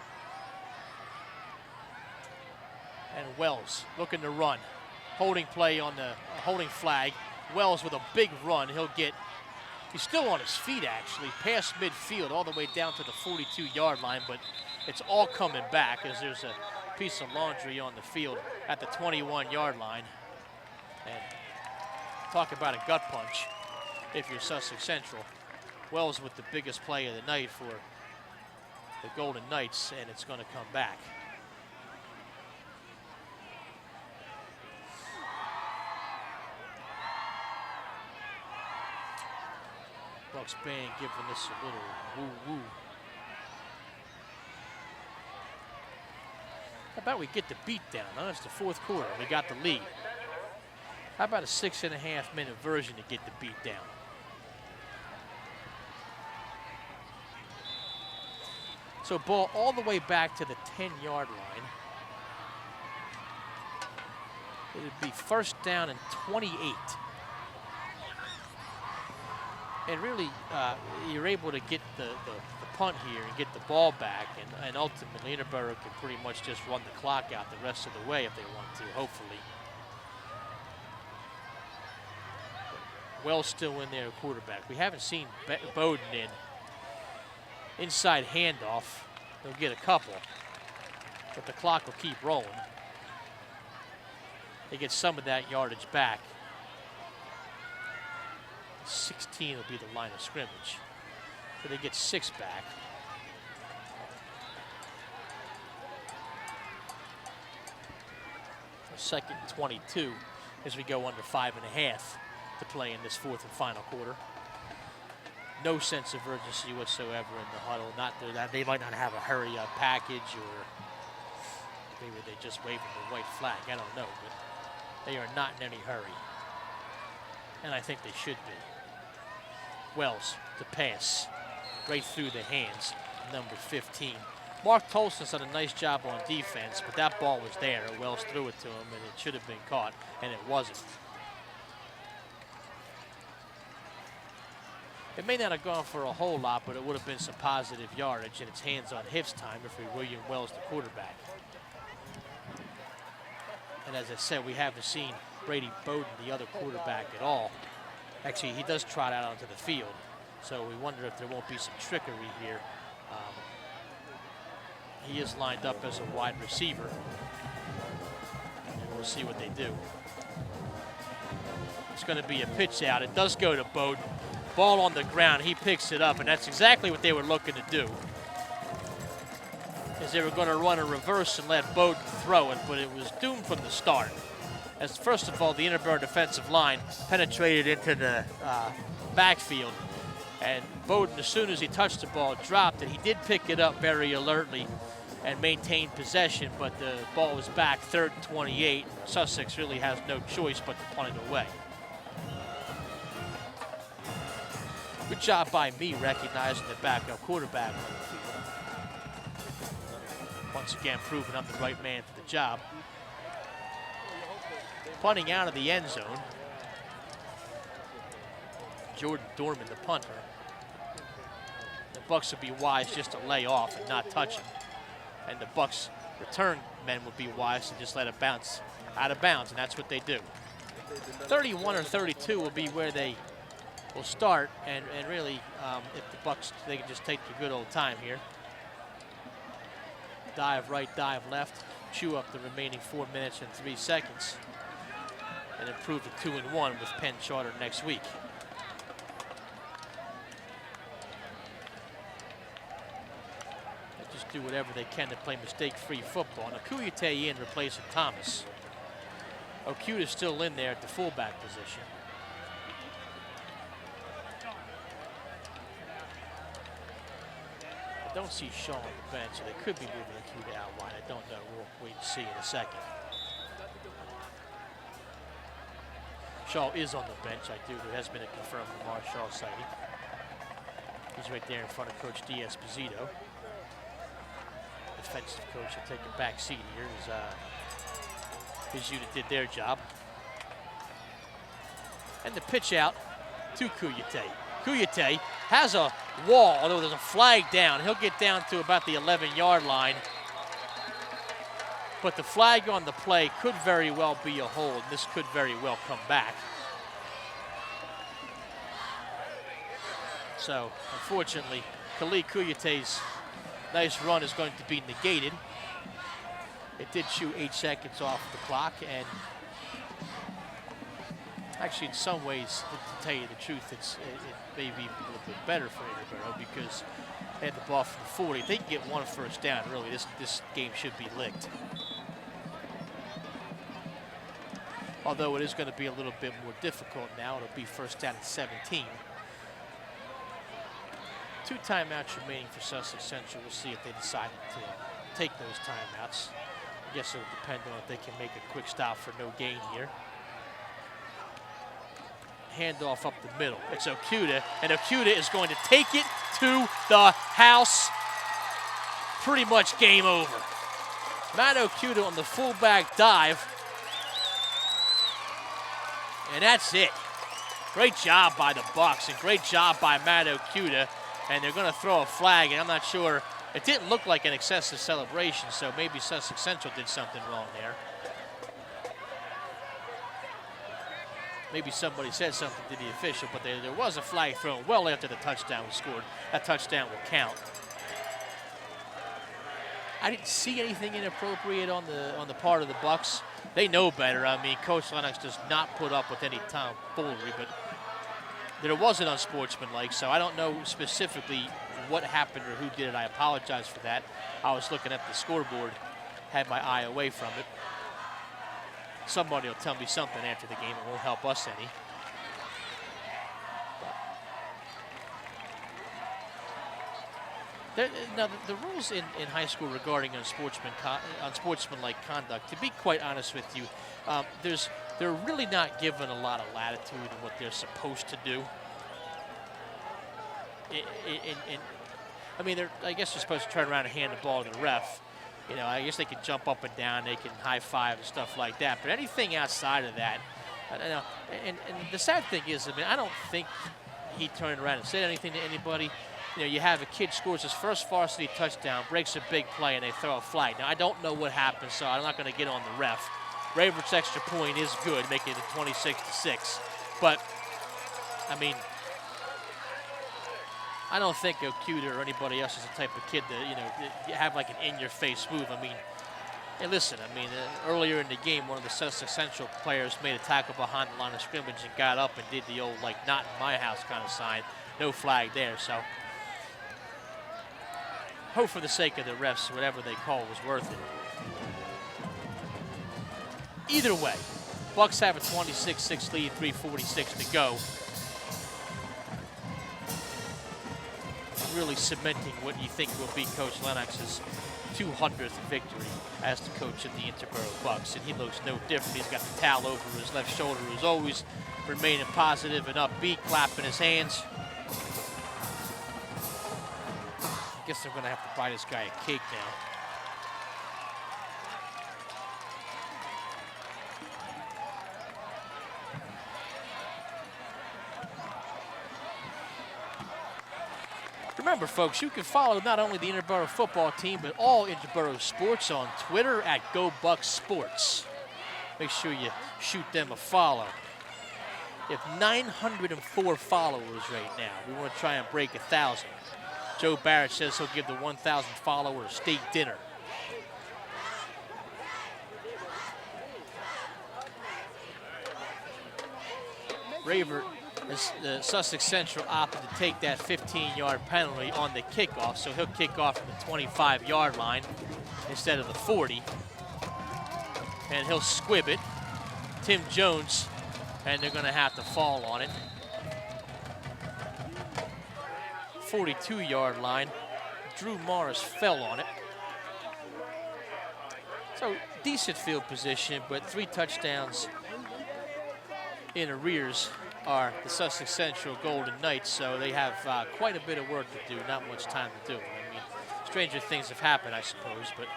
[SPEAKER 1] And Wells looking to run. Holding play on the holding flag. Wells with a big run. He's still on his feet actually, past midfield all the way down to the 42-yard line, but it's all coming back as there's a piece of laundry on the field at the 21-yard line. And talk about a gut punch if you're Sussex Central. Wells with the biggest play of the night for the Golden Knights, and it's going to come back. Bucks band giving this a little woo-woo. How about we get the beat down? Huh? It's the 4th quarter. We got the lead. How about a 6.5-minute version to get the beat down? So ball all the way back to the 10-yard line. It would be first down and 28. And really, you're able to get the punt here and get the ball back, and ultimately Interboro can pretty much just run the clock out the rest of the way if they want to, hopefully. Wells still in there, quarterback. We haven't seen Bowden in. Inside handoff, they'll get a couple, but the clock will keep rolling. They get some of that yardage back. 16 will be the line of scrimmage. So they get 6 back. Second and 22 as we go under 5.5 to play in this 4th and final quarter. No sense of urgency whatsoever in the huddle. Not that they might not have a hurry up package or Maybe they just waving the white flag. I don't know, but they are not in any hurry. And I think they should be. Wells to pass right through the hands, number 15. Mark Tolson's done a nice job on defense, but that ball was there. Wells threw it to him, and it should have been caught, and it wasn't. It may not have gone for a whole lot, but it would have been some positive yardage, and it's hands on hips time if we William Wells, the quarterback. And as I said, we haven't seen Brady Bowden, the other quarterback, at all. Actually, he does trot out onto the field, so we wonder if there won't be some trickery here. He is lined up as a wide receiver, and we'll see what they do. It's going to be a pitch out. It does go to Bowden. Ball on the ground. He picks it up, and that's exactly what they were looking to do. Is they were going to run a reverse and let Bowden throw it, but it was doomed from the start. As first of all, the Interboro defensive line penetrated into the backfield, and Bowden, as soon as he touched the ball, dropped it. He did pick it up very alertly and maintained possession, but the ball was back 3rd and 28. Sussex really has no choice but to punt it away. Good job by me recognizing the backup quarterback on the field. Once again, proving I'm the right man for the job. Punting out of the end zone. Jordan Dorman, the punter. The Bucs would be wise just to lay off and not touch him. And the Bucs return men would be wise to just let it bounce out of bounds, and that's what they do. 31 or 32 will be where they will start, and really, if the Bucs, they can just take the good old time here. Dive right, dive left, chew up the remaining 4 minutes and 3 seconds, and improve to 2-1 with Penn Charter next week. They just do whatever they can to play mistake-free football. Now, Kuyate in replacing Thomas. Okuda's still in there at the fullback position. I don't see Shaw on the bench, so they could be moving Okuda out wide. I don't know. We'll wait and see in a second. Shaw is on the bench. There has been a confirmed Lamar Shaw sighting. He's right there in front of Coach D'Esposito. Defensive coach will take a back seat here. His unit did their job. And the pitch out to Kuyate. Kuyate has a wall, although there's a flag down. He'll get down to about the 11-yard line. But the flag on the play could very well be a hold. This could very well come back. So, unfortunately, Khalid Kuyate's nice run is going to be negated. It did chew 8 seconds off the clock, and actually, in some ways, to tell you the truth, it may be a little bit better for Interboro because they had the ball from the 40. If they can get 1 first down, really, this game should be licked. Although it is going to be a little bit more difficult now. It'll be first down at 17. 2 timeouts remaining for Sussex Central. We'll see if they decide to take those timeouts. I guess it'll depend on if they can make a quick stop for no gain here. Handoff up the middle. It's Okuda, and Okuda is going to take it to the house. Pretty much game over. Matt Okuda on the fullback dive. And that's it. Great job by the Bucs, and great job by Matt Okuda. And they're going to throw a flag, and I'm not sure. It didn't look like an excessive celebration, so maybe Sussex Central did something wrong there. Maybe somebody said something to the official, but there was a flag thrown well after the touchdown was scored. That touchdown will count. I didn't see anything inappropriate on the part of the Bucs. They know better. I mean, Coach Lennox does not put up with any tomfoolery, but there wasn't unsportsmanlike, so I don't know specifically what happened or who did it. I apologize for that. I was looking at the scoreboard, had my eye away from it. Somebody will tell me something after the game. It won't help us any. Now, the rules in high school regarding unsportsmanlike conduct, to be quite honest with you, they're really not given a lot of latitude in what they're supposed to do. I mean, I guess they're supposed to turn around and hand the ball to the ref. You know, I guess they can jump up and down, they can high five and stuff like that. But anything outside of that, and the sad thing is, I mean, I don't think he turned around and said anything to anybody. You know, you have a kid scores his first varsity touchdown, breaks a big play, and they throw a flag. Now, I don't know what happened, so I'm not going to get on the ref. Ravert's extra point is good, making it 26-6. But, I mean, I don't think Okuda or anybody else is the type of kid that, you know, have like an in-your-face move. I mean, hey, listen, I mean, earlier in the game, one of the Sussex Central players made a tackle behind the line of scrimmage and got up and did the old, like, not in my house kind of sign. No flag there, so hope for the sake of the refs, whatever they call was worth it. Either way, Bucks have a 26-6 lead, 3:46 to go. Really cementing what you think will be Coach Lennox's 200th victory as the coach of the Interboro Bucks, and he looks no different. He's got the towel over his left shoulder, as always, remaining positive and upbeat, clapping his hands. I guess I'm going to have to buy this guy a cake now. Remember, folks, you can follow not only the Interboro football team, but all Interboro sports on Twitter at GoBucksSports. Make sure you shoot them a follow. You have 904 followers right now. We want to try and break 1,000. Joe Barrett says he'll give the 1,000 follower a steak dinner. Ravert, the Sussex Central opted to take that 15-yard penalty on the kickoff, so he'll kick off from the 25-yard line instead of the 40. And he'll squib it. Tim Jones, and they're going to have to fall on it. 42-yard line. Drew Morris fell on it. So decent field position, but 3 touchdowns in arrears are the Sussex Central Golden Knights, so they have quite a bit of work to do, not much time to do. I mean, stranger things have happened, I suppose, but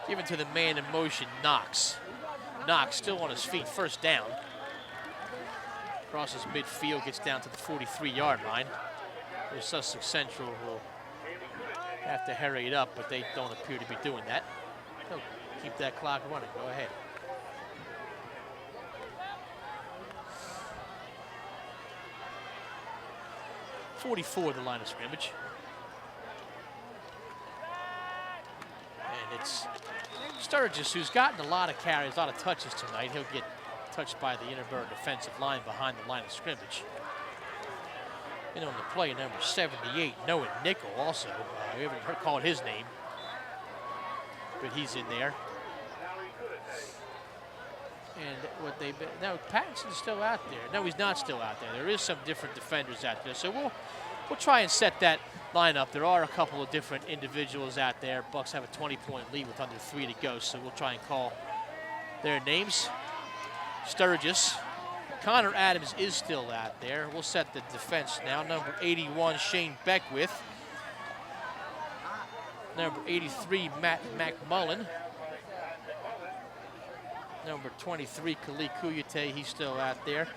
[SPEAKER 1] given to the man in motion, Knox. Knox still on his feet, first down. Crosses midfield, gets down to the 43-yard line. The Sussex Central will have to hurry it up, but they don't appear to be doing that. They'll keep that clock running. Go ahead. .44 the line of scrimmage. And it's Sturgis, who's gotten a lot of carries, a lot of touches tonight. He'll get touched by the Interboro defensive line behind the line of scrimmage. And on the play, number 78, Noah Nickel also. We haven't called his name, but he's in there. And what they've been, now Pattinson's still out there. No, he's not still out there. There is some different defenders out there. So we'll try and set that lineup. There are a couple of different individuals out there. Bucks have a 20-point lead with under 3 to go, so we'll try and call their names. Sturgis. Connor Adams is still out there. We'll set the defense now. Number 81, Shane Beckwith. Number 83, Matt McMullen. Number 23, Khalid Kuyate, he's still out there.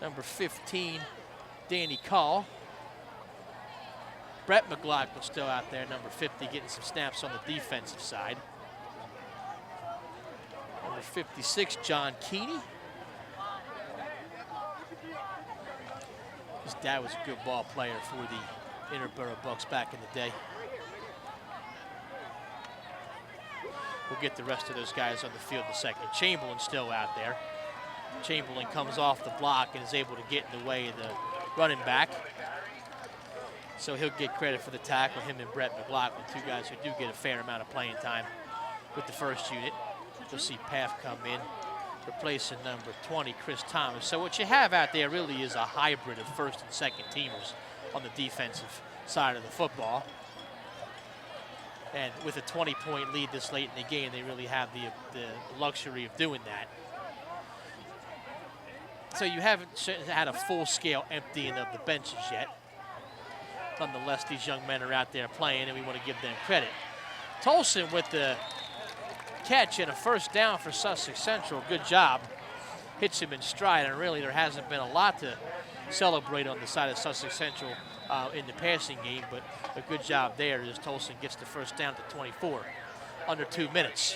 [SPEAKER 1] Number 15, Danny Call. Brett McLaughlin still out there, number 50, getting some snaps on the defensive side. Number 56, John Keeney. His dad was a good ball player for the Interboro Bucks back in the day. We'll get the rest of those guys on the field in a second. Chamberlain's still out there. Chamberlain comes off the block and is able to get in the way of the running back. So he'll get credit for the tackle, him and Brett McLaughlin, two guys who do get a fair amount of playing time with the first unit. You'll see Paff come in, replacing number 20, Chris Thomas. So what you have out there really is a hybrid of first and second teamers on the defensive side of the football. And with a 20-point lead this late in the game, they really have the luxury of doing that. So you haven't had a full-scale emptying of the benches yet. Nonetheless, these young men are out there playing, and we want to give them credit. Tolson with the catch and a first down for Sussex Central. Good job. Hits him in stride, and really there hasn't been a lot to celebrate on the side of Sussex Central in the passing game, but a good job there as Tolson gets the first down to 24, under 2 minutes.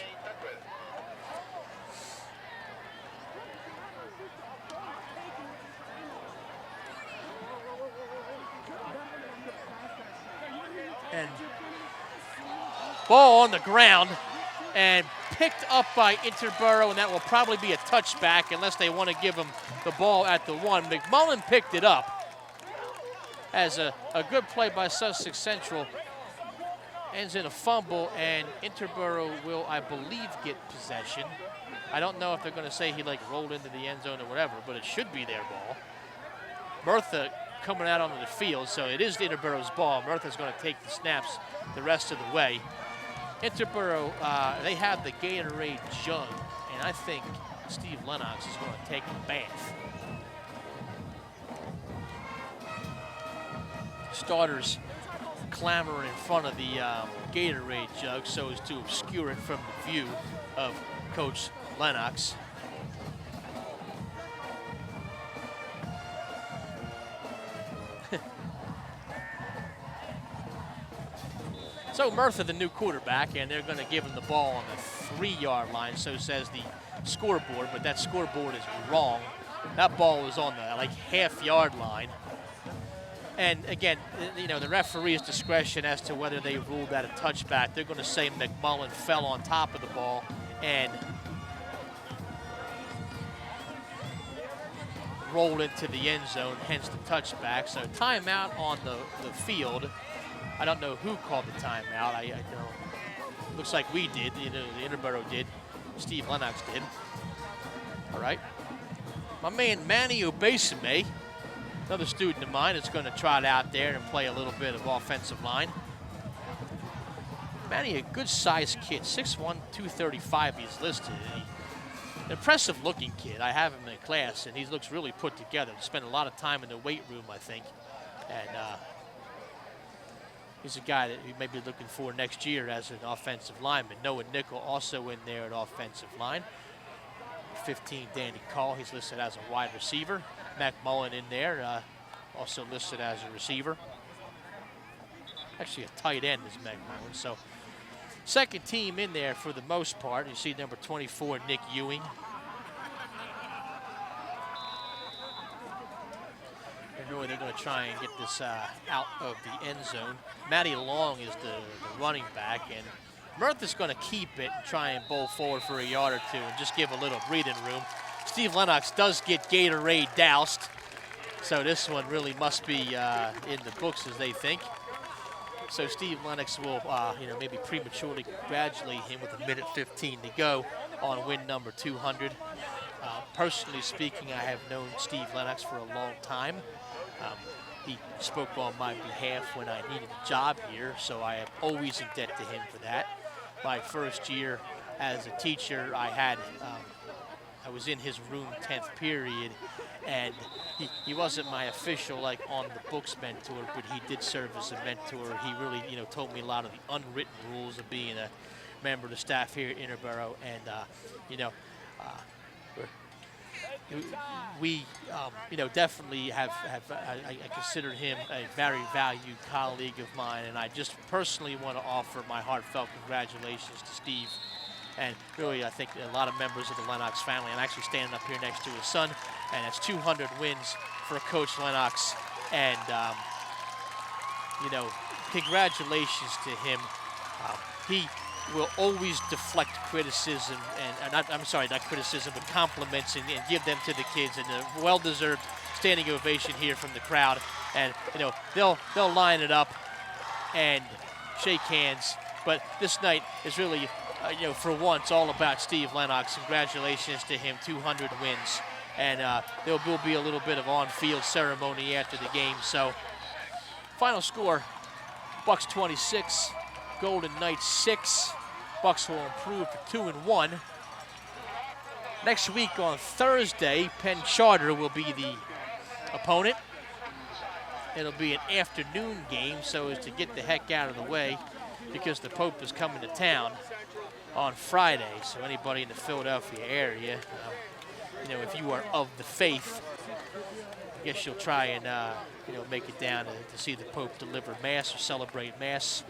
[SPEAKER 1] And ball on the ground and picked up by Interboro, and that will probably be a touchback unless they want to give him the ball at the 1. McMullen picked it up as a good play by Sussex Central. Ends in a fumble, and Interboro will, I believe, get possession. I don't know if they're going to say he rolled into the end zone or whatever, but it should be their ball. Murtha coming out onto the field, so it is Interboro's ball. Murtha's going to take the snaps the rest of the way. Interboro, they have the Gatorade jug, and I think Steve Lennox is going to take a bath. Starters clamor in front of the Gatorade jug so as to obscure it from the view of Coach Lennox. So Murtha, the new quarterback, and they're going to give him the ball on the 3-yard line, so says the scoreboard, but that scoreboard is wrong. That ball was on the half-yard line. And again, the referee's discretion as to whether they ruled that a touchback. They're going to say McMullen fell on top of the ball and rolled into the end zone, hence the touchback. So timeout on the field. I don't know who called the timeout. I know. Looks like we did. The Interboro did. Steve Lennox did. All right. My man Manny Obesame, another student of mine, is going to trot out there and play a little bit of offensive line. Manny, a good-sized kid, 6'1", 235 he's listed. An impressive-looking kid. I have him in class, and he looks really put together. Spent a lot of time in the weight room, I think. And he's a guy that we may be looking for next year as an offensive lineman. Noah Nickel also in there at offensive line. 15, Danny Call, he's listed as a wide receiver. Mac Mullen in there, also listed as a receiver. Actually, a tight end is Mac Mullen. So, second team in there for the most part. You see number 24, Nick Ewing. And really, they're going to try and get this out of the end zone. Matty Long is the running back, and Murtha's going to keep it and try and bowl forward for a yard or two and just give a little breathing room. Steve Lennox does get Gatorade doused, so this one really must be in the books as they think. So Steve Lennox will, maybe prematurely congratulate him with 1:15 to go on win number 200. Personally speaking, I have known Steve Lennox for a long time. He spoke on my behalf when I needed a job here, so I am always in debt to him for that. My first year as a teacher, I was in his room 10th period, and he wasn't my official, on the books mentor, but he did serve as a mentor. He really, told me a lot of the unwritten rules of being a member of the staff here at Interbero, and, we definitely have I consider him a very valued colleague of mine, and I just personally want to offer my heartfelt congratulations to Steve. And really, I think a lot of members of the Lennox family. I'm actually standing up here next to his son, and it's 200 wins for Coach Lennox. And, congratulations to him. He will always deflect criticism, and not criticism, but compliments, and give them to the kids, and a well-deserved standing ovation here from the crowd, and you know they'll line it up and shake hands. But this night is really, you know, for once, all about Steve Lennox. Congratulations to him, 200 wins, and there will be a little bit of on-field ceremony after the game. So, final score: Bucks 26, Golden Knights 6. Bucks will improve to 2-1. Next week on Thursday, Penn Charter will be the opponent. It'll be an afternoon game so as to get the heck out of the way, because the Pope is coming to town on Friday. So anybody in the Philadelphia area, you know, if you are of the faith, I guess you'll try and you know, make it down to see the Pope deliver Mass or celebrate Mass.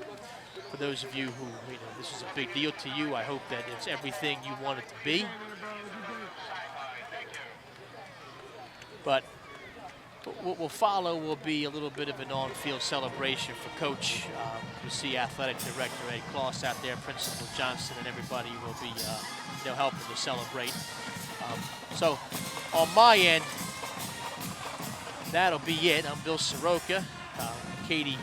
[SPEAKER 1] For those of you who, you know, this is a big deal to you, I hope that it's everything you want it to be. But what will follow will be a little bit of an on-field celebration for Coach. You'll see Athletic Director Ed Kloss out there, Principal Johnson, and everybody will be you know, helping to celebrate. So on my end, that'll be it. I'm Bill Soroka. Katie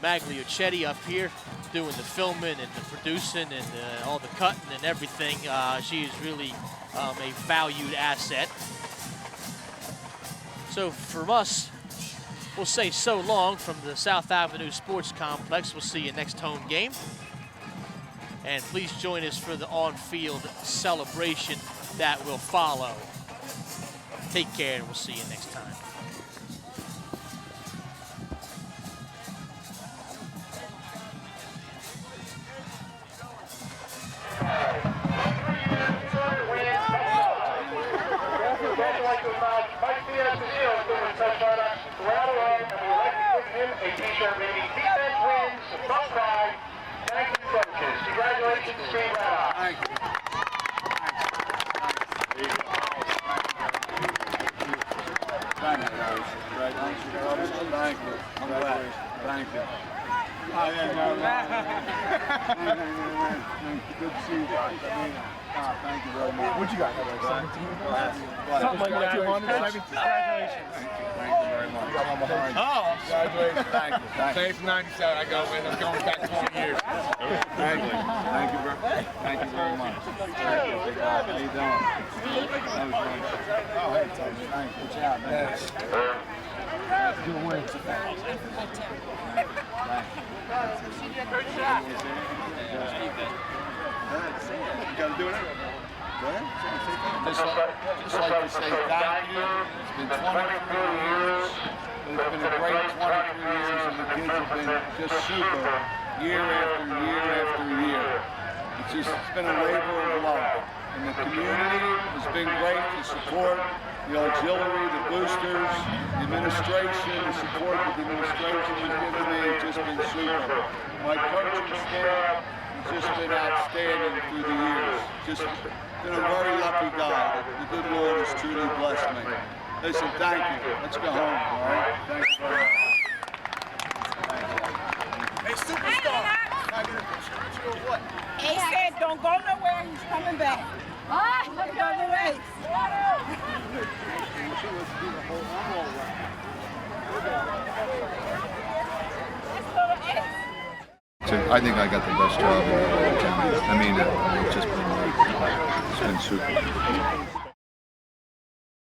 [SPEAKER 1] Magliochetti up here doing the filming and the producing and all the cutting and everything. She is really a valued asset. So from us, we'll say so long from the South Avenue Sports Complex. We'll see you next home game. And please join us for the on-field celebration that will follow. Take care, and we'll see you next time.
[SPEAKER 2] Congratulations, Steve Lennox. Thank you.
[SPEAKER 4] Thank you, guys. Thank you. I'm glad. Thank you. Good to see you guys. Thank you very much.
[SPEAKER 3] What'd you got? 17? Something like that. Congratulations.
[SPEAKER 4] Thank you very much.
[SPEAKER 3] Oh,
[SPEAKER 4] Congratulations. Thank you.
[SPEAKER 3] same from 97. I got with us going back 20 years.
[SPEAKER 4] Thank you. Thank you very much. Thank you. How you doing? That was nice. Oh, hey, Tony. Thank you. Good job, man. Good win. You got to do it. Just like to say thank you. It's been 23 years. It's been a great 23 years, and the kids have been just super year after year after year. It's been a labor of love. And the community has been great, the support, the auxiliary, the boosters, the administration, the support that the administration has given me has just been super. My coaching staff has just been outstanding through the years. Just been a very lucky guy. The good Lord has truly blessed me. Listen, thank you. Let's go home, all right? Thank you very much.
[SPEAKER 5] Hey, superstar! He said, don't go nowhere, he's coming back. Don't go away.
[SPEAKER 4] I think I got the best job in the whole town. I mean, it's just been, it's been super.